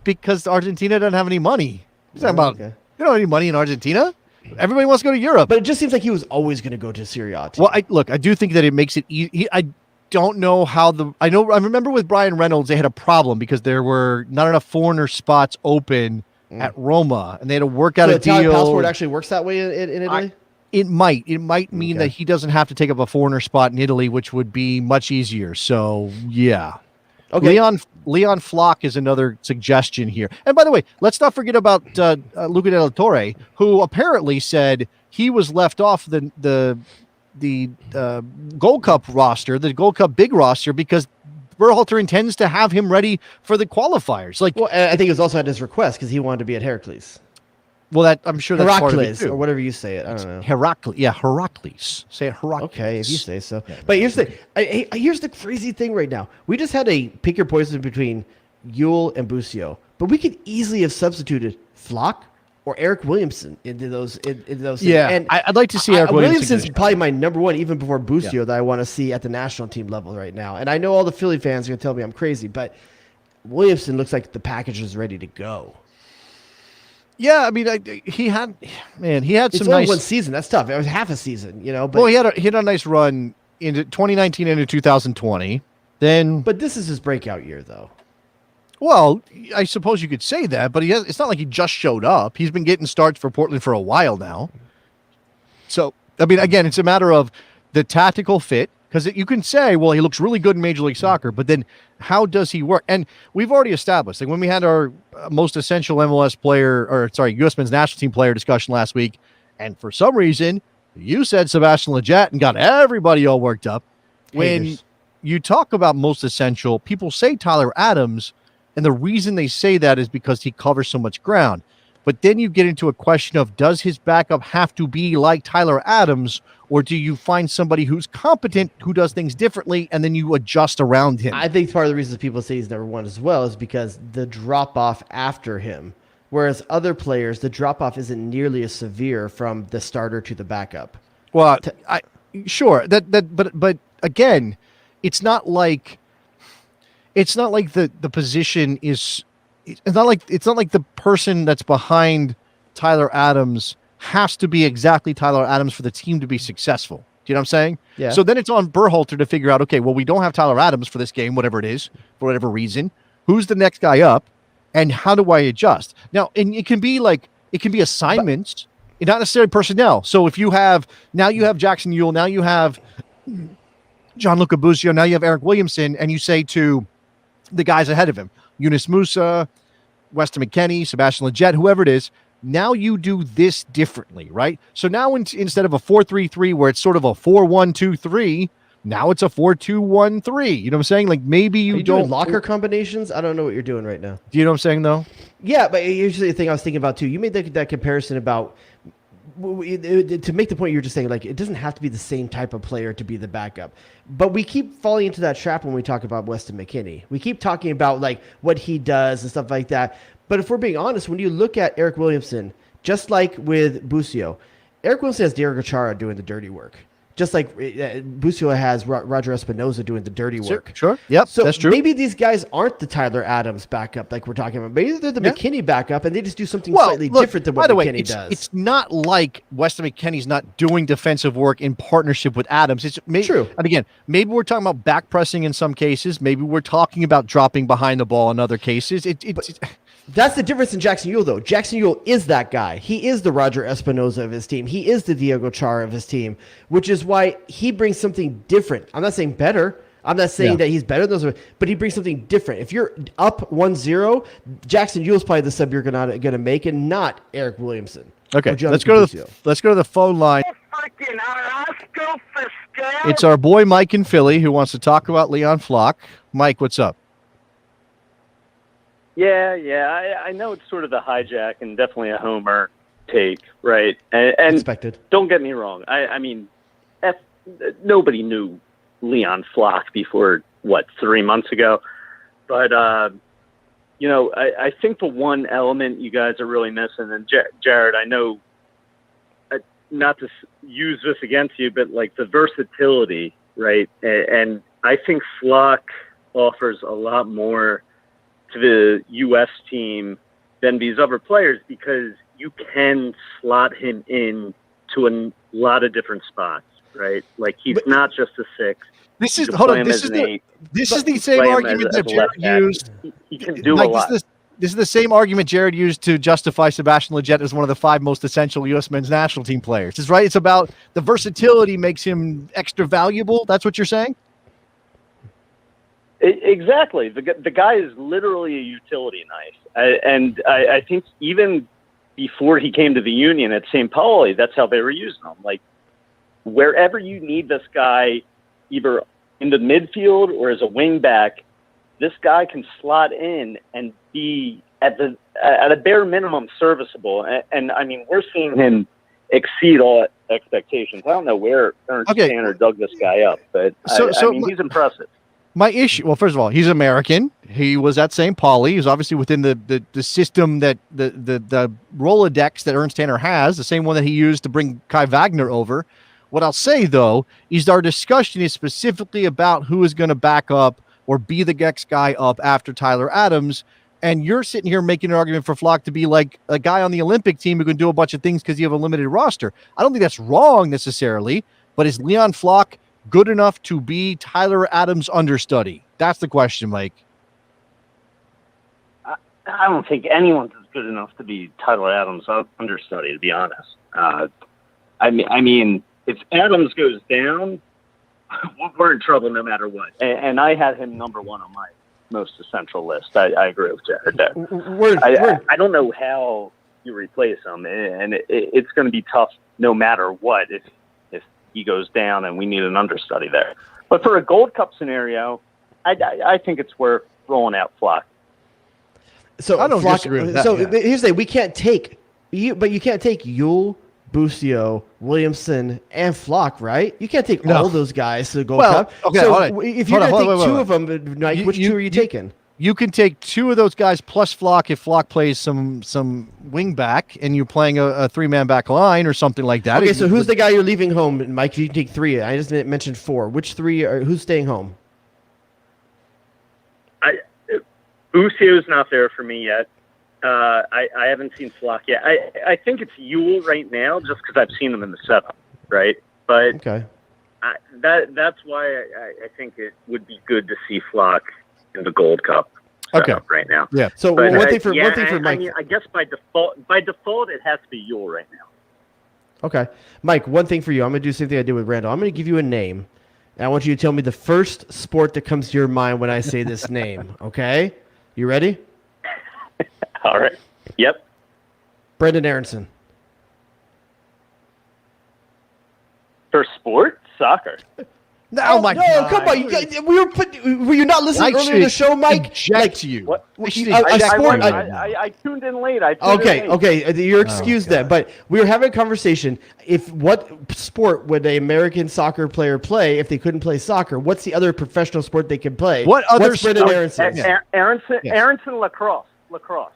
because Argentina doesn't have any money. He's talking about okay. you don't have any money in Argentina. Everybody wants to go to Europe. But it just seems like he was always going to go to Serie A. Well, I do think that it makes it easy. I don't know how I remember with Brian Reynolds, they had a problem because there were not enough foreigner spots open at Roma, and they had to work out a Italian deal. passport actually works that way in Italy? It might mean that he doesn't have to take up a foreigner spot in Italy, which would be much easier. So yeah. Okay. Leon Flach is another suggestion here. And by the way, let's not forget about Luca Del Torre, who apparently said he was left off the Gold Cup roster, the Gold Cup big roster, because Berhalter intends to have him ready for the qualifiers. Like, Well, I think it was also at his request because he wanted to be at Heracles. well, that I'm sure that's part of it Heracles, too. or whatever you say it. I don't know. Heracles. Say it Heracles. Okay, if you say so. But here's the crazy thing right now. We just had a pick your poison between Yule and Busio, but we could easily have substituted Flach or Eric Williamson into those. Yeah, and I'd like to see Eric Williamson's Williamson. probably my number one, even before Busio, that I want to see at the national team level right now. And I know all the Philly fans are gonna tell me I'm crazy, but Williamson looks like the package is ready to go. Yeah, I mean, he had It's some only nice. one season. That's tough. It was half a season, you know. But Well, he had a nice run into 2019 into 2020. Then, but this is his breakout year, though. well, I suppose you could say that, but it's not like he just showed up. He's been getting starts for Portland for a while now. So, I mean, again, it's a matter of the tactical fit, because you can say, well, he looks really good in Major League Soccer, but then how does he work? And we've already established, like when we had our most essential MLS player, US men's national team player discussion last week, and for some reason, you said Sebastian Lletget and got everybody all worked up. When Haters. you talk about most essential, people say Tyler Adams, and the reason they say that is because he covers so much ground. But then you get into a question of, does his backup have to be like Tyler Adams, or do you find somebody who's competent, who does things differently, and then you adjust around him? I think part of the reason people say he's number one as well is because the drop off after him, whereas other players, the drop off isn't nearly as severe from the starter to the backup. Well, sure but again, it's not like the position is. It's not like the person that's behind Tyler Adams has to be exactly Tyler Adams for the team to be successful. Do you know what I'm saying? Yeah. So then it's on Berhalter to figure out, okay, well, we don't have Tyler Adams for this game, whatever it is, for whatever reason. Who's the next guy up, and how do I adjust? Now, and it can be assignments, not necessarily personnel. So if you have Jackson Ewell, now you have Gianluca Busio, now you have Eric Williamson, and you say to the guys ahead of him, Yunus Musa, Weston McKennie, Sebastian Lletget, whoever it is, now you do this differently, right? So now instead of a 4-3-3 where it's sort of a 4-1-2-3, now it's a 4-2-1-3. You know what I'm saying? Like maybe you doing don't locker combinations. I don't know what you're doing right now. Do you know what I'm saying though? Yeah, but here's the thing I was thinking about too. You made that comparison about to make the point you were just saying, like it doesn't have to be the same type of player to be the backup. But we keep falling into that trap when we talk about Weston McKennie. We keep talking about like what he does and stuff like that. But if we're being honest, when you look at Eric Williamson, just like with Busio, Eric Williamson has Diego Chara doing the dirty work. Just like Busio has Roger Espinoza doing the dirty work. Sure. Yep, So that's true. maybe these guys aren't the Tyler Adams backup like we're talking about. Maybe they're the McKennie backup and they just do something slightly different than what McKennie does. It's not like Weston McKennie's not doing defensive work in partnership with Adams. It's True. And again, maybe we're talking about back pressing in some cases. Maybe we're talking about dropping behind the ball in other cases. That's the difference in Jackson Ewell, though. Jackson Ewell is that guy. He is the Roger Espinoza of his team. He is the Diego Chara of his team, which is why he brings something different. I'm not saying better. I'm not saying that he's better than those, but he brings something different. If you're up 1-0, Jackson Ewell's probably the sub you're going to make, and not Eric Williamson. Okay, let's go to the phone line. It's our boy Mike in Philly who wants to talk about Leon Flach. Mike, what's up? I know it's sort of a hijack and definitely a homer take, right? And Expected. don't get me wrong. I mean, nobody knew Leon Flach before, 3 months ago? But, I think the one element you guys are really missing, and Jared, I know, not to use this against you, but like the versatility, right? And I think Flach offers a lot more to the U.S. team than these other players because you can slot him in to a lot of different spots, right? Like he's not just a 6. This is the same argument that Jared used. He can do a lot. This is the same argument Jared used to justify Sebastian Lletget as one of the 5 most essential U.S. men's national team players. It's right. It's about the versatility makes him extra valuable. That's what you're saying? Exactly. The guy is literally a utility knife. I think even before he came to the Union at St. Pauli, that's how they were using him. Like wherever you need this guy, either in the midfield or as a wing back, this guy can slot in and be at a bare minimum serviceable. And I mean, we're seeing him exceed all expectations. I don't know where Ernst Tanner dug this guy up, but I mean, he's impressive. My issue, well, first of all, he's American. He was at St. Pauli. He's obviously within the system that the Rolodex that Ernst Tanner has, the same one that he used to bring Kai Wagner over. What I'll say, though, is our discussion is specifically about who is going to back up or be the next guy up after Tyler Adams. And you're sitting here making an argument for Flach to be like a guy on the Olympic team who can do a bunch of things because you have a limited roster. I don't think that's wrong necessarily, but is Leon Flach good enough to be Tyler Adams' understudy? That's the question, Mike. I don't think anyone's good enough to be Tyler Adams' understudy, to be honest. I mean, if Adams goes down, we're in trouble no matter what. And I had him number 1 on my most essential list. I agree with Jared there. I don't know how you replace him, and it's going to be tough no matter what if he goes down and we need an understudy there. But for a Gold Cup scenario, I think it's worth rolling out Flach. So I don't disagree with that. So here's the thing: we can't take you, but you can't take Yule, Busio, Williamson, and Flach, right? You can't take all those guys to the Gold Cup. Okay, so all right. If you're going to take 2 of them, Mike, which 2 are you taking? You can take 2 of those guys plus Flach if Flach plays some wing back and you're playing a 3-man back line or something like that. Okay, so who's the guy you're leaving home, Mike? You can take 3. I just mentioned 4. Which 3 are? Who's staying home? Busio's not there for me yet. I haven't seen Flach yet. I think it's Yule right now just because I've seen him in the 7, right? But okay, that's why I think it would be good to see Flach in the Gold Cup right now. Yeah. So but, one thing for Mike. I mean, I guess by default it has to be Yule right now. Okay, Mike. One thing for you. I'm going to do the same thing I did with Randall. I'm going to give you a name, and I want you to tell me the first sport that comes to your mind when I say this name. Okay, you ready? All right. Yep. Brendan Aronson. For sport? Soccer. Oh my God. Come on! Were you not listening earlier in the show, Mike? You. What? I tuned in late. Okay. You're excused then. But we were having a conversation. What sport would an American soccer player play if they couldn't play soccer? What's the other professional sport they can play? What's Brendan Aronson? Aronson lacrosse.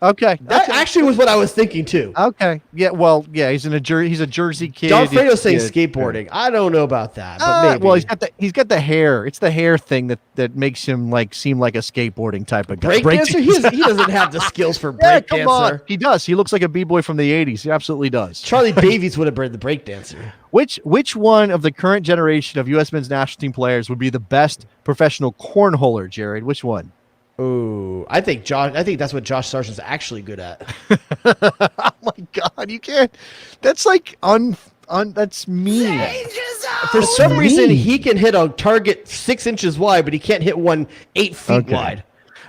Okay, that actually was what I was thinking too. Okay, yeah, well, yeah, he's a Jersey kid. John Fredo's saying skateboarding. I don't know about that, but maybe. Well, he's got the hair. It's the hair thing that makes him seem like a skateboarding type of guy. Break dancer? He doesn't have the skills for break dancer. Come on. He does. He looks like a b-boy from the '80s. He absolutely does. Charlie Davies would have been the break dancer. Which one of the current generation of U.S. men's national team players would be the best professional cornholer, Jared? Which one? Oh, I think that's what Josh Sargent's actually good at. Oh my God, you can't. That's like that's mean. For some reason, he can hit a target 6 inches wide, but he can't hit one 8 feet wide.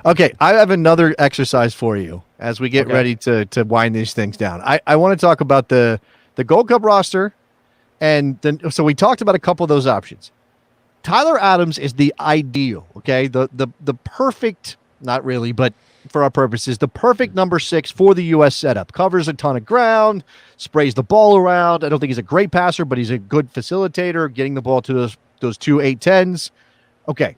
Okay, I have another exercise for you as we get ready to wind these things down. I want to talk about the Gold Cup roster, and then so we talked about a couple of those options. Tyler Adams is the ideal, okay, the perfect. Not really, but for our purposes, the perfect number 6 for the U.S. setup. Covers a ton of ground, sprays the ball around. I don't think he's a great passer, but he's a good facilitator, getting the ball to those 2 8-10s. Okay.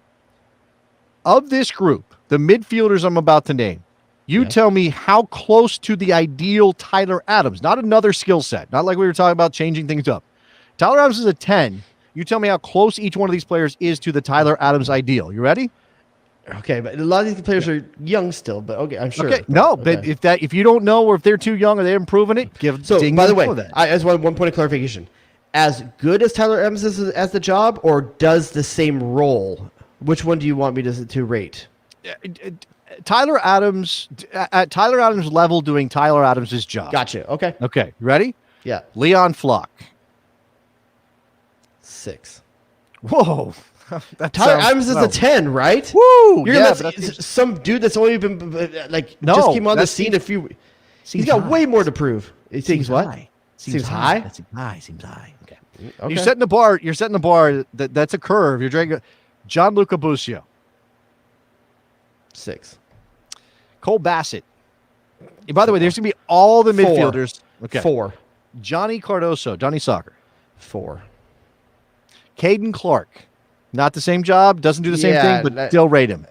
Of this group, the midfielders I'm about to name, you tell me how close to the ideal Tyler Adams, not another skill set, not like we were talking about changing things up. Tyler Adams is a 10. You tell me how close each one of these players is to the Tyler Adams ideal. You ready? Okay, but a lot of these players are young still, but okay, I'm sure. Okay, no, but if you don't know or if they're too young or they're improving it, by the way, I just want one point of clarification. As good as Tyler Adams is as the job, or does the same role? Which one do you want me to rate? Tyler Adams, at Tyler Adams' level, doing Tyler Adams' job. Gotcha. Okay. Okay, ready? Yeah. Leon Flach. 6. Whoa. Tyler Adams is a 10, right? Woo! You're gonna let some dude that's only been just came on the scene a few. He's got way more to prove. It seems what? High. Seems high. That's high. Seems high. Okay. Okay. You're setting the bar. You're setting the bar. That's a curve. You're dragging. Gianluca Busio. 6. Cole Bassett. By the way, there's gonna be all the midfielders. Okay. 4. Johnny Cardoso. Johnny Soccer. 4. Caden Clark. Not the same job. Doesn't do the same thing, but still rate him.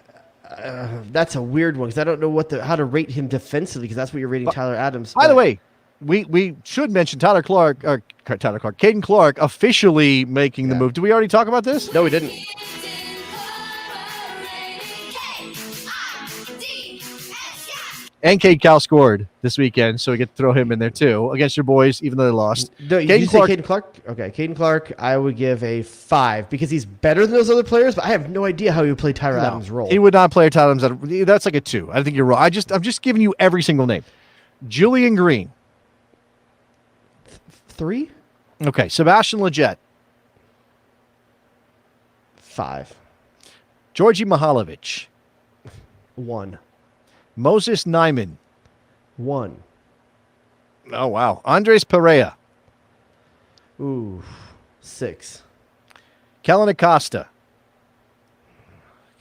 That's a weird one because I don't know how to rate him defensively because that's what you're rating Tyler Adams. By the way, we should mention Caden Clark officially making the move. Did we already talk about this? No, we didn't. And Cade Cal scored this weekend, so we get to throw him in there too against your boys, even though they lost. No, you say Caden Clark? Okay, Caden Clark, I would give a 5 because he's better than those other players, but I have no idea how he would play Tyler Adams' role. He would not play Tyler Adams. That's like a 2. I think you're wrong. I'm just giving you every single name. Julian Green. 3? Okay, Sebastian Lletget. 5. Georgi Mihailovic. 1. Moses Nyman. 1. Oh, wow. Andres Pereira. Ooh, 6. Kellen Acosta.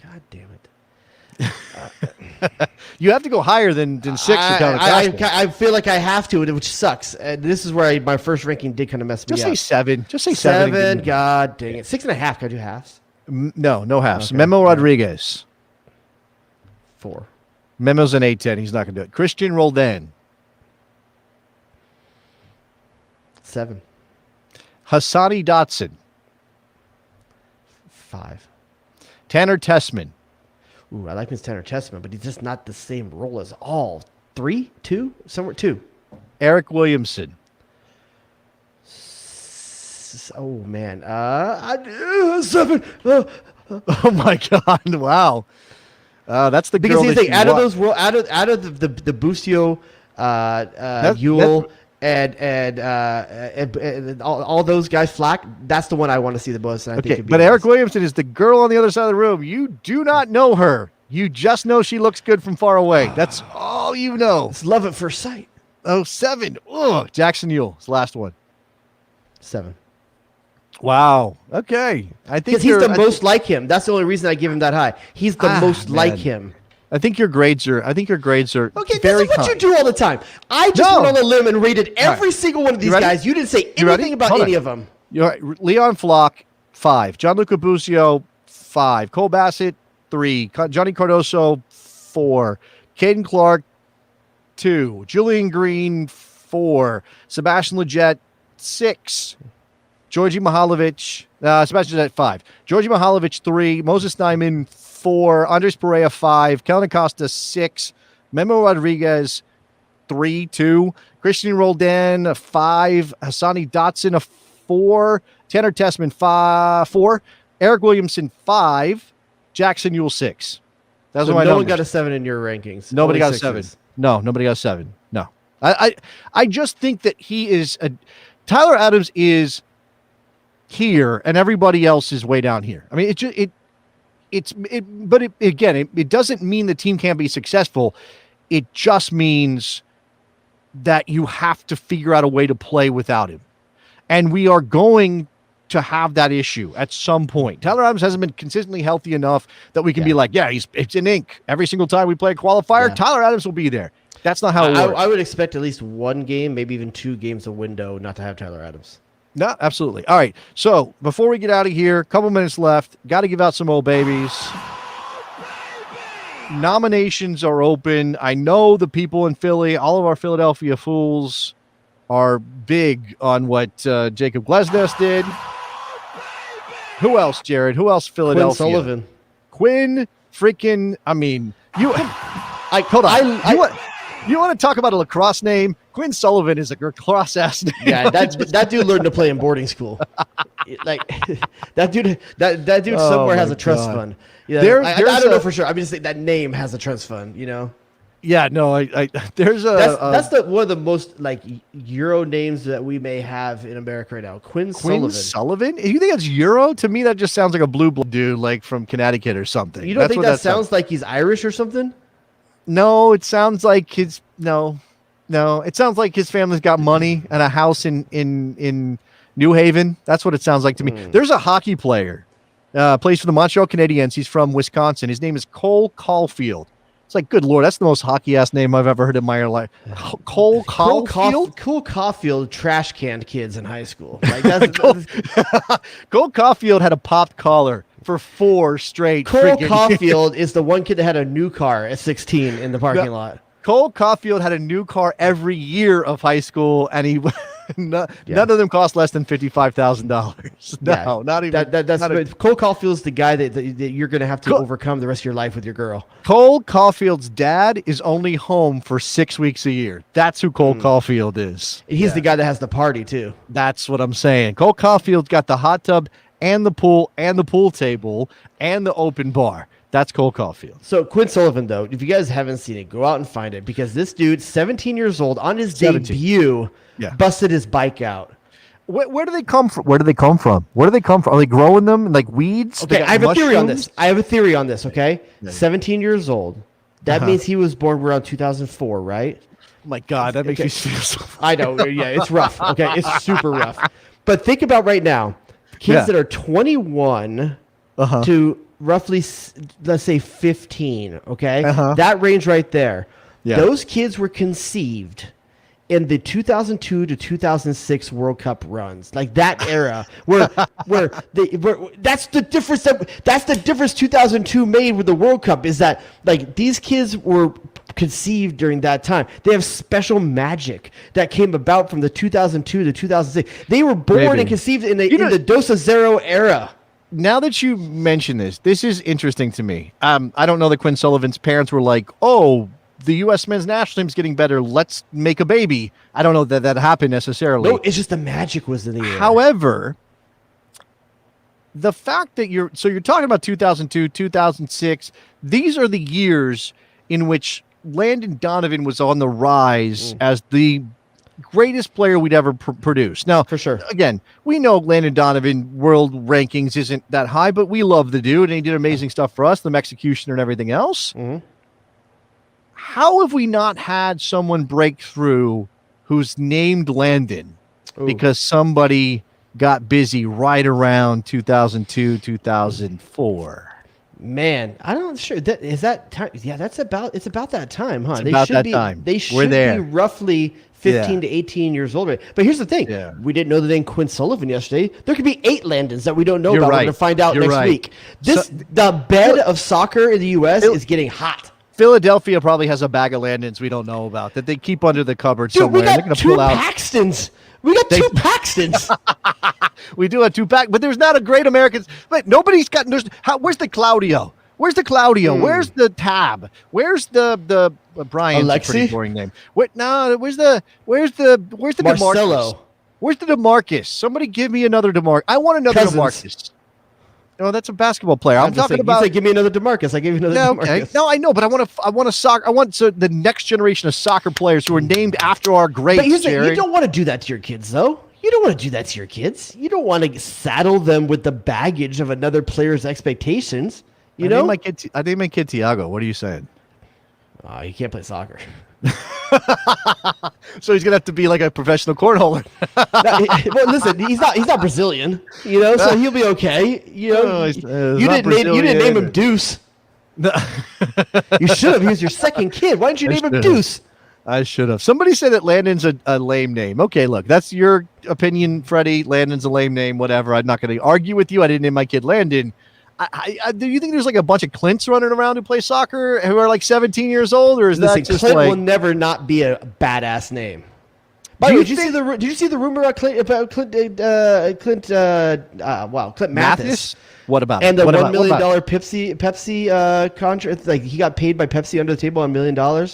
God damn it. You have to go higher than 6 for Kellen Acosta. I feel like I have to, which sucks. This is where my first ranking did kind of mess me up. Just say 7. Just say 7. God dang it. 6.5. Can I do halves? No halves. Okay. Memo Rodriguez. 4. Memo's an 8-10. He's not going to do it. Christian Roldan. 7. Hassani Dotson. 5. Tanner Tessman. Ooh, I like Miss Tanner Tessman, but he's just not the same role as all. 3? 2? Somewhere 2. Eric Williamson. Oh, man. 7. Oh, my God. Wow. That's the because girl he's that like out of those out of the Busio, Yule, and all those guys, Flach. That's the one I want to see the most. And I think but Eric Williamson is the girl on the other side of the room. You do not know her. You just know she looks good from far away. That's all you know. It's love at first sight. Oh, 7. Ugh. Jackson Yule. It's the last one. 7. Wow. Okay. I think because he's the most like him. That's the only reason I give him that high. He's the most like him. I think your grades are. Okay. This Very is what you do all the time. I just went on a limb and rated every single one of these guys. You didn't say anything about any of them. You're right. Leon Flach, 5. Gianluca Busio, 5. Cole Bassett, 3. Johnny Cardoso, 4. Caden Clark, 2. Julian Green, 4. Sebastian Lletget, 6. Georgi Mihailovic, Sebastian at 5. Georgi Mihailovic, 3. Moses Nyman, 4. Andres Pereira, 5. Kellen Acosta, 6. Memo Rodriguez, 3, 2. Christian Roldan, 5. Hassani Dotson, a 4. Tanner Tessman, 4. Eric Williamson, 5. Jackson Yule, 6. That's so my no numbers. one got a 7 in your rankings. Nobody got a 7. 7. No, nobody got a 7. No. I just think that he is Tyler Adams is here and everybody else is way down here. I mean, it doesn't mean the team can't be successful. It just means that you have to figure out a way to play without him. And we are going to have that issue at some point. Tyler Adams hasn't been consistently healthy enough that we can be like, it's in ink. Every single time we play a qualifier, Tyler Adams will be there. That's not how it works. I would expect at least one game, maybe even 2 games a window not to have Tyler Adams. No, absolutely. All right. So before we get out of here, a couple minutes left. Got to give out some old babies. Nominations are open. I know the people in Philly, all of our Philadelphia fools, are big on what Jacob Glesnes did. Who else, Jared? Who else? Philadelphia. Quinn Sullivan. Quinn freaking. I mean, hold on. You want to talk about a lacrosse name? Quinn Sullivan is a lacrosse ass name. Yeah, that dude learned to play in boarding school. Like that dude somewhere has a trust fund. Yeah, I don't know for sure. I'm just saying that name has a trust fund. You know. Yeah, no, there's that's one of the most like Euro names that we may have in America right now. Quinn Sullivan? You think that's Euro? To me, that just sounds like a blue dude, like from Connecticut or something. You don't think that sounds like he's Irish or something? No, it sounds like it sounds like his family's got money and a house in New Haven. That's what it sounds like to me. There's a hockey player, plays for the Montreal Canadiens. He's from Wisconsin. His name is Cole Caulfield. It's like, good Lord, that's the most hockey-ass name I've ever heard in my life. Cole Caulfield? Cole Caulfield trash-canned kids in high school. Like that's Cole Caulfield had a popped collar for 4 straight. Cole Caulfield is the one kid that had a new car at 16 in the parking lot. Cole Caulfield had a new car every year of high school, and he none of them cost less than $55,000. No, not even. Cole Caulfield's the guy that you're going to have to overcome the rest of your life with your girl. Cole Caulfield's dad is only home for 6 weeks a year. That's who Cole Caulfield is. He's the guy that has the party too. That's what I'm saying. Cole Caulfield's got the hot tub and the pool table and the open bar. That's Cole Caulfield. So Quinn Sullivan, though, if you guys haven't seen it, go out and find it because this dude, 17 years old, on his debut, busted his bike out. Where do they come from? Where do they come from? Are they growing them like weeds? Okay, I have a theory on this. Okay, 17 years old. That means he was born around 2004, right? Oh my God, that makes me feel so. I know. Yeah, it's rough. Okay, it's super rough. But think about right now, kids that are 21 to roughly, let's say 15, okay? That range right there. Yeah. Those kids were conceived in the 2002 to 2006 World Cup runs, like that era, where that's the difference. That's the difference 2002 made with the World Cup is that like these kids were conceived during that time. They have special magic that came about from the 2002 to 2006. They were born and conceived in the Dosa Zero era. Now that you mention this is interesting to me. I don't know that Quinn Sullivan's parents were like, oh, the U.S. men's national team's getting better. Let's make a baby. I don't know that happened necessarily. No, it's just the magic was in the air. However, the fact that you're talking about 2002, 2006, these are the years in which Landon Donovan was on the rise as the greatest player we'd ever produce. Now, for sure. Again, we know Landon Donovan world rankings isn't that high, but we love the dude and he did amazing stuff for us, the executioner and everything else. How have we not had someone break through who's named Landon because somebody got busy right around 2002, 2004? Man, I'm not sure. Is that time? Yeah, it's about that time, huh? It's about that time. They should be roughly 15 to 18 years old. But here's the thing. We didn't know the name Quinn Sullivan yesterday. There could be 8 Landons that we don't know about. We're going to find out next week. The bed of soccer in the U.S. is getting hot. Philadelphia probably has a bag of Landons we don't know about that they keep under the cupboard somewhere. We got 2 Paxtons. We got 2 Paxtons. We do have 2 Paxtons, but there's not a great American. But nobody's got. Where's the Claudio? Where's the Where's the Tab? Where's the Bryant? Alexi? Pretty boring name. Where's the Marcelo? DeMarcus? Where's the DeMarcus? Somebody give me another DeMarcus. I want another DeMarcus. No, that's a basketball player. I'm talking about. You said, give me another DeMarcus. I gave you another DeMarcus. Okay. No, I know, but I want the next generation of soccer players who are named after our greats. But you don't want to do that to your kids, though. You don't want to do that to your kids. You don't want to saddle them with the baggage of another player's expectations. I named my kid Tiago. What are you saying? Oh, you can't play soccer. So he's gonna have to be like a professional cornholer. Well, listen, he's not Brazilian, so he'll be okay. You didn't name him Deuce. No. You should have. He was your second kid. Why didn't you name him Deuce? I should have. Somebody said that Landon's a lame name. Okay, look, that's your opinion, Freddie. Landon's a lame name. Whatever. I'm not going to argue with you. I didn't name my kid Landon. Do you think there's like a bunch of Clints running around who play soccer who are like 17 years old, or is that just Clint like will never not be a badass name? By the way, did you see the rumor about Clint Mathis? What about and the $1 million Pepsi contract? Like he got paid by Pepsi under the table $1 million.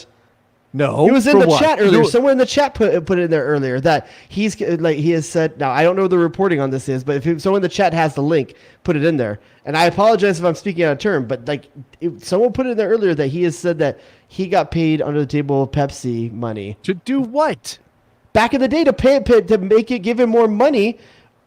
No, he was in the what? chat earlier. Someone in the chat put it in there earlier that he has said. Now I don't know what the reporting on this is, but if someone in the chat has the link, put it in there. And I apologize if I'm speaking out of turn, but someone put it in there earlier that he has said that he got paid under the table Pepsi money to do what? Back in the day to make it give him more money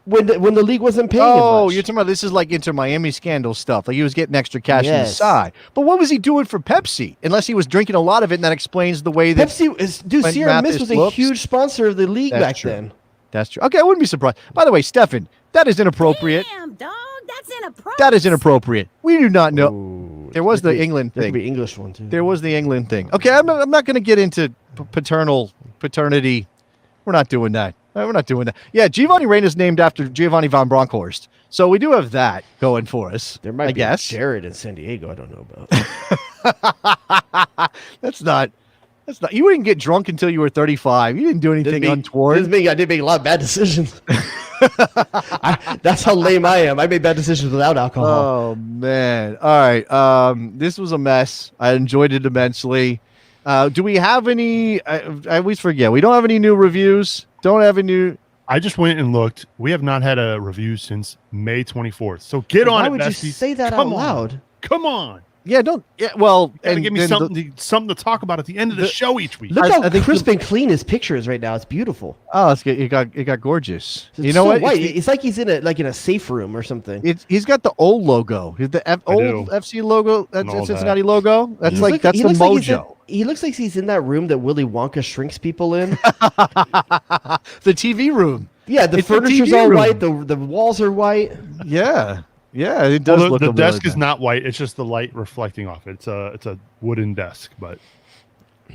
when the league wasn't paying him much. Oh, you're talking about this is like Inter Miami scandal stuff. Like he was getting extra cash on the side. But what was he doing for Pepsi? Unless he was drinking a lot of it, and that explains the way that Pepsi is. Dude, Sierra Mist was a huge sponsor of the league back then. That's true. Okay, I wouldn't be surprised. By the way, Stefan, that is inappropriate. Damn, dog, that's inappropriate. That is inappropriate. We do not know. Ooh, there was the England thing. There could be English one too. There was the England thing. Okay, I'm not going to get into paternity. We're not doing that. We're not doing that. Yeah, Giovanni Reina is named after Giovanni von Bronckhorst. So we do have that going for us. There might I be guess. Jared in San Diego. I don't know about. That's not. You wouldn't get drunk until you were 35. You didn't do anything untoward. I did make a lot of bad decisions. That's how lame I am. I made bad decisions without alcohol. Oh man! All right. This was a mess. I enjoyed it immensely. Do we have any? I always forget. We don't have any new reviews. Don't have any new. I just went and looked. We have not had a review since May 24th. So get on it, Why would you besties. say that out loud? Come on. Yeah, don't. Yeah, well, and give me something to talk about at the end of the show each week. Look how crisp and clean his picture is right now. It's beautiful. Oh, it got gorgeous. It's you know what? White. It's like he's in a safe room or something. He's got the old logo. The old FC logo. That's Cincinnati logo. That's the mojo. He looks like he's in that room that Willy Wonka shrinks people in. The TV room. Yeah, the furniture's all white. The walls are white. Yeah. Yeah, it does look. The desk is not white. It's just the light reflecting off it. It's a wooden desk, but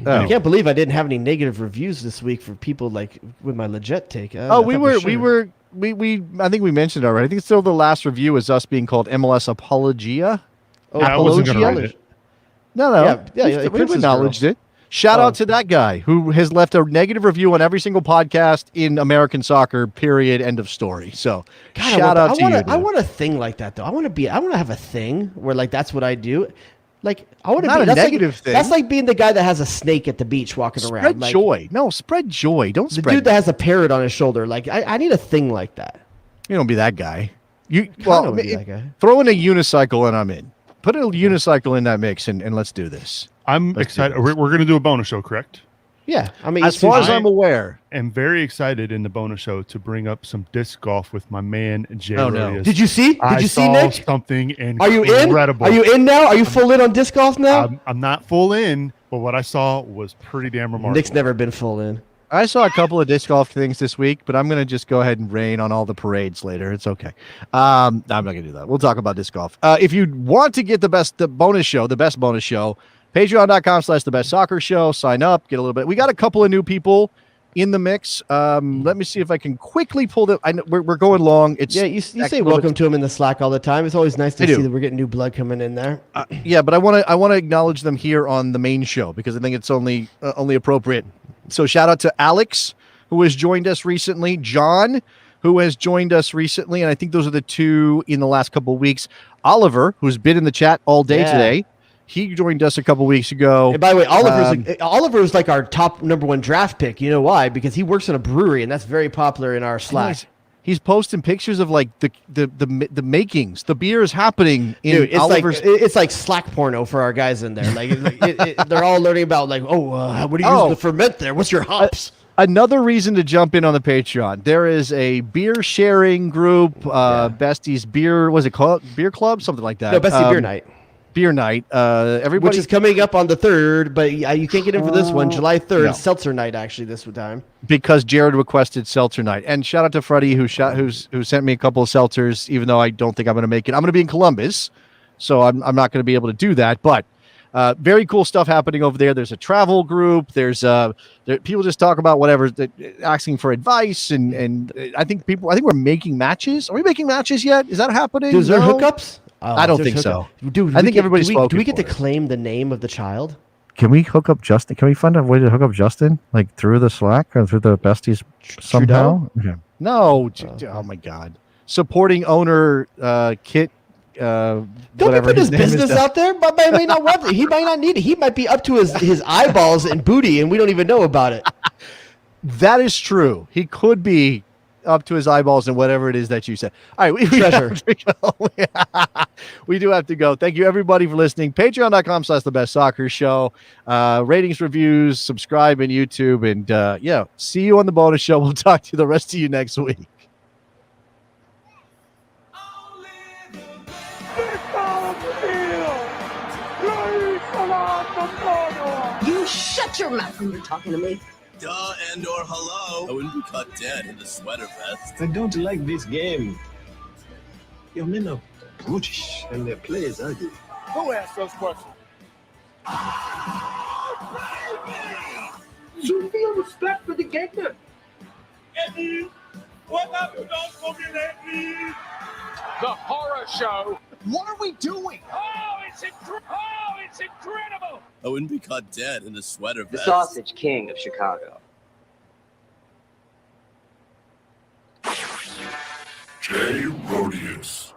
I can't believe I didn't have any negative reviews this week for people like with my legit take. I think we mentioned it already. I think still the last review is us being called MLS Apologia. Oh, I wasn't going to read it. No. Yeah, we acknowledged it. Shout out to that guy who has left a negative review on every single podcast in American soccer, period, end of story. So shout out to you. I want a thing like that, though. I want to have a thing where, like, that's what I do. Like, I want to be a negative thing. That's like being the guy that has a snake at the beach walking around. Spread joy. No, spread joy. Don't spread. The dude that has a parrot on his shoulder. Like, I need a thing like that. You don't be that guy. Throw in a unicycle and I'm in. Put a unicycle in that mix and let's do this. I'm excited. We're going to do a bonus show, correct? Yeah. I mean, as far as I'm aware. I'm very excited in the bonus show to bring up some disc golf with my man, Jay. Oh, no. Did you see? Did you see, Nick? Something incredible. Are you in? Are you in now? Are you full in on disc golf now? I'm not full in, but what I saw was pretty damn remarkable. Nick's never been full in. I saw a couple of disc golf things this week, but I'm going to just go ahead and rain on all the parades later. It's okay. I'm not going to do that. We'll talk about disc golf. If you want to get the best bonus show, patreon.com/the best soccer show, sign up, get a little bit. We got a couple of new people in the mix. Let me see if I can quickly pull them. I know we're going long. You say welcome to him in the Slack all the time. It's always nice to see that we're getting new blood coming in there. Yeah, but I want to acknowledge them here on the main show because I think it's only appropriate. So shout out to Alex, who has joined us recently, John, who has joined us recently, and I think those are the two in the last couple of weeks. Oliver, who's been in the chat all day today, he joined us a couple weeks ago. And by the way, Oliver is like our top #1 draft pick. You know why? Because he works in a brewery, and that's very popular in our Slack. He's posting pictures of like the makings. The beer is happening in Dude, Oliver's. It's like Slack porno for our guys in there. Like they're all learning about like, what do you use to ferment there? What's your hops? Another reason to jump in on the Patreon. There is a beer sharing group. Bestie's beer. Was it called Beer Club? Something like that. No, Bestie Beer Night. beer night. Everybody, Which is coming up on the 3rd, but you can't get in for this one. July 3rd, No. seltzer night, actually, this time. because Jared requested seltzer night. And shout out to Freddie who sent me a couple of seltzers, even though I don't think I'm going to make it. I'm going to be in Columbus, so I'm not going to be able to do that. But very cool stuff happening over there. There's a travel group. There's people just talk about whatever, asking for advice, and I think we're making matches. Are we making matches yet? Is that happening? Is there No? hookups? I don't think so. Dude, I think everybody's do we get to spoken for it. claim the name of the child? Can we hook up Justin? Can we find a way to hook up Justin, like through the Slack or through the besties somehow? Okay. No. Oh my God. Supporting owner Kit. Don't Whatever put his name is business down- out there. But I may not want it. He might not need it. He might be up to his eyeballs and booty, and we don't even know about it. That is true. He could be up to his eyeballs and whatever it is that you said. All right, we Treasure. have to go. We do have to go. Thank you everybody for listening. Patreon.com/thebestsoccershow. Ratings, reviews, subscribe in YouTube, and see you on the bonus show. We'll talk to the rest of you next week. You shut your mouth when you're talking to me. Duh and or hello. I wouldn't be caught dead in the sweater vest. I don't like this game. Your men are brutish and their play is ugly. Who asked those questions? You feel respect for the gamer. The horror show. What are we doing? Oh, it's incredible. I wouldn't be caught dead in the sweater The vest. sausage king of Chicago. Jay Rodius.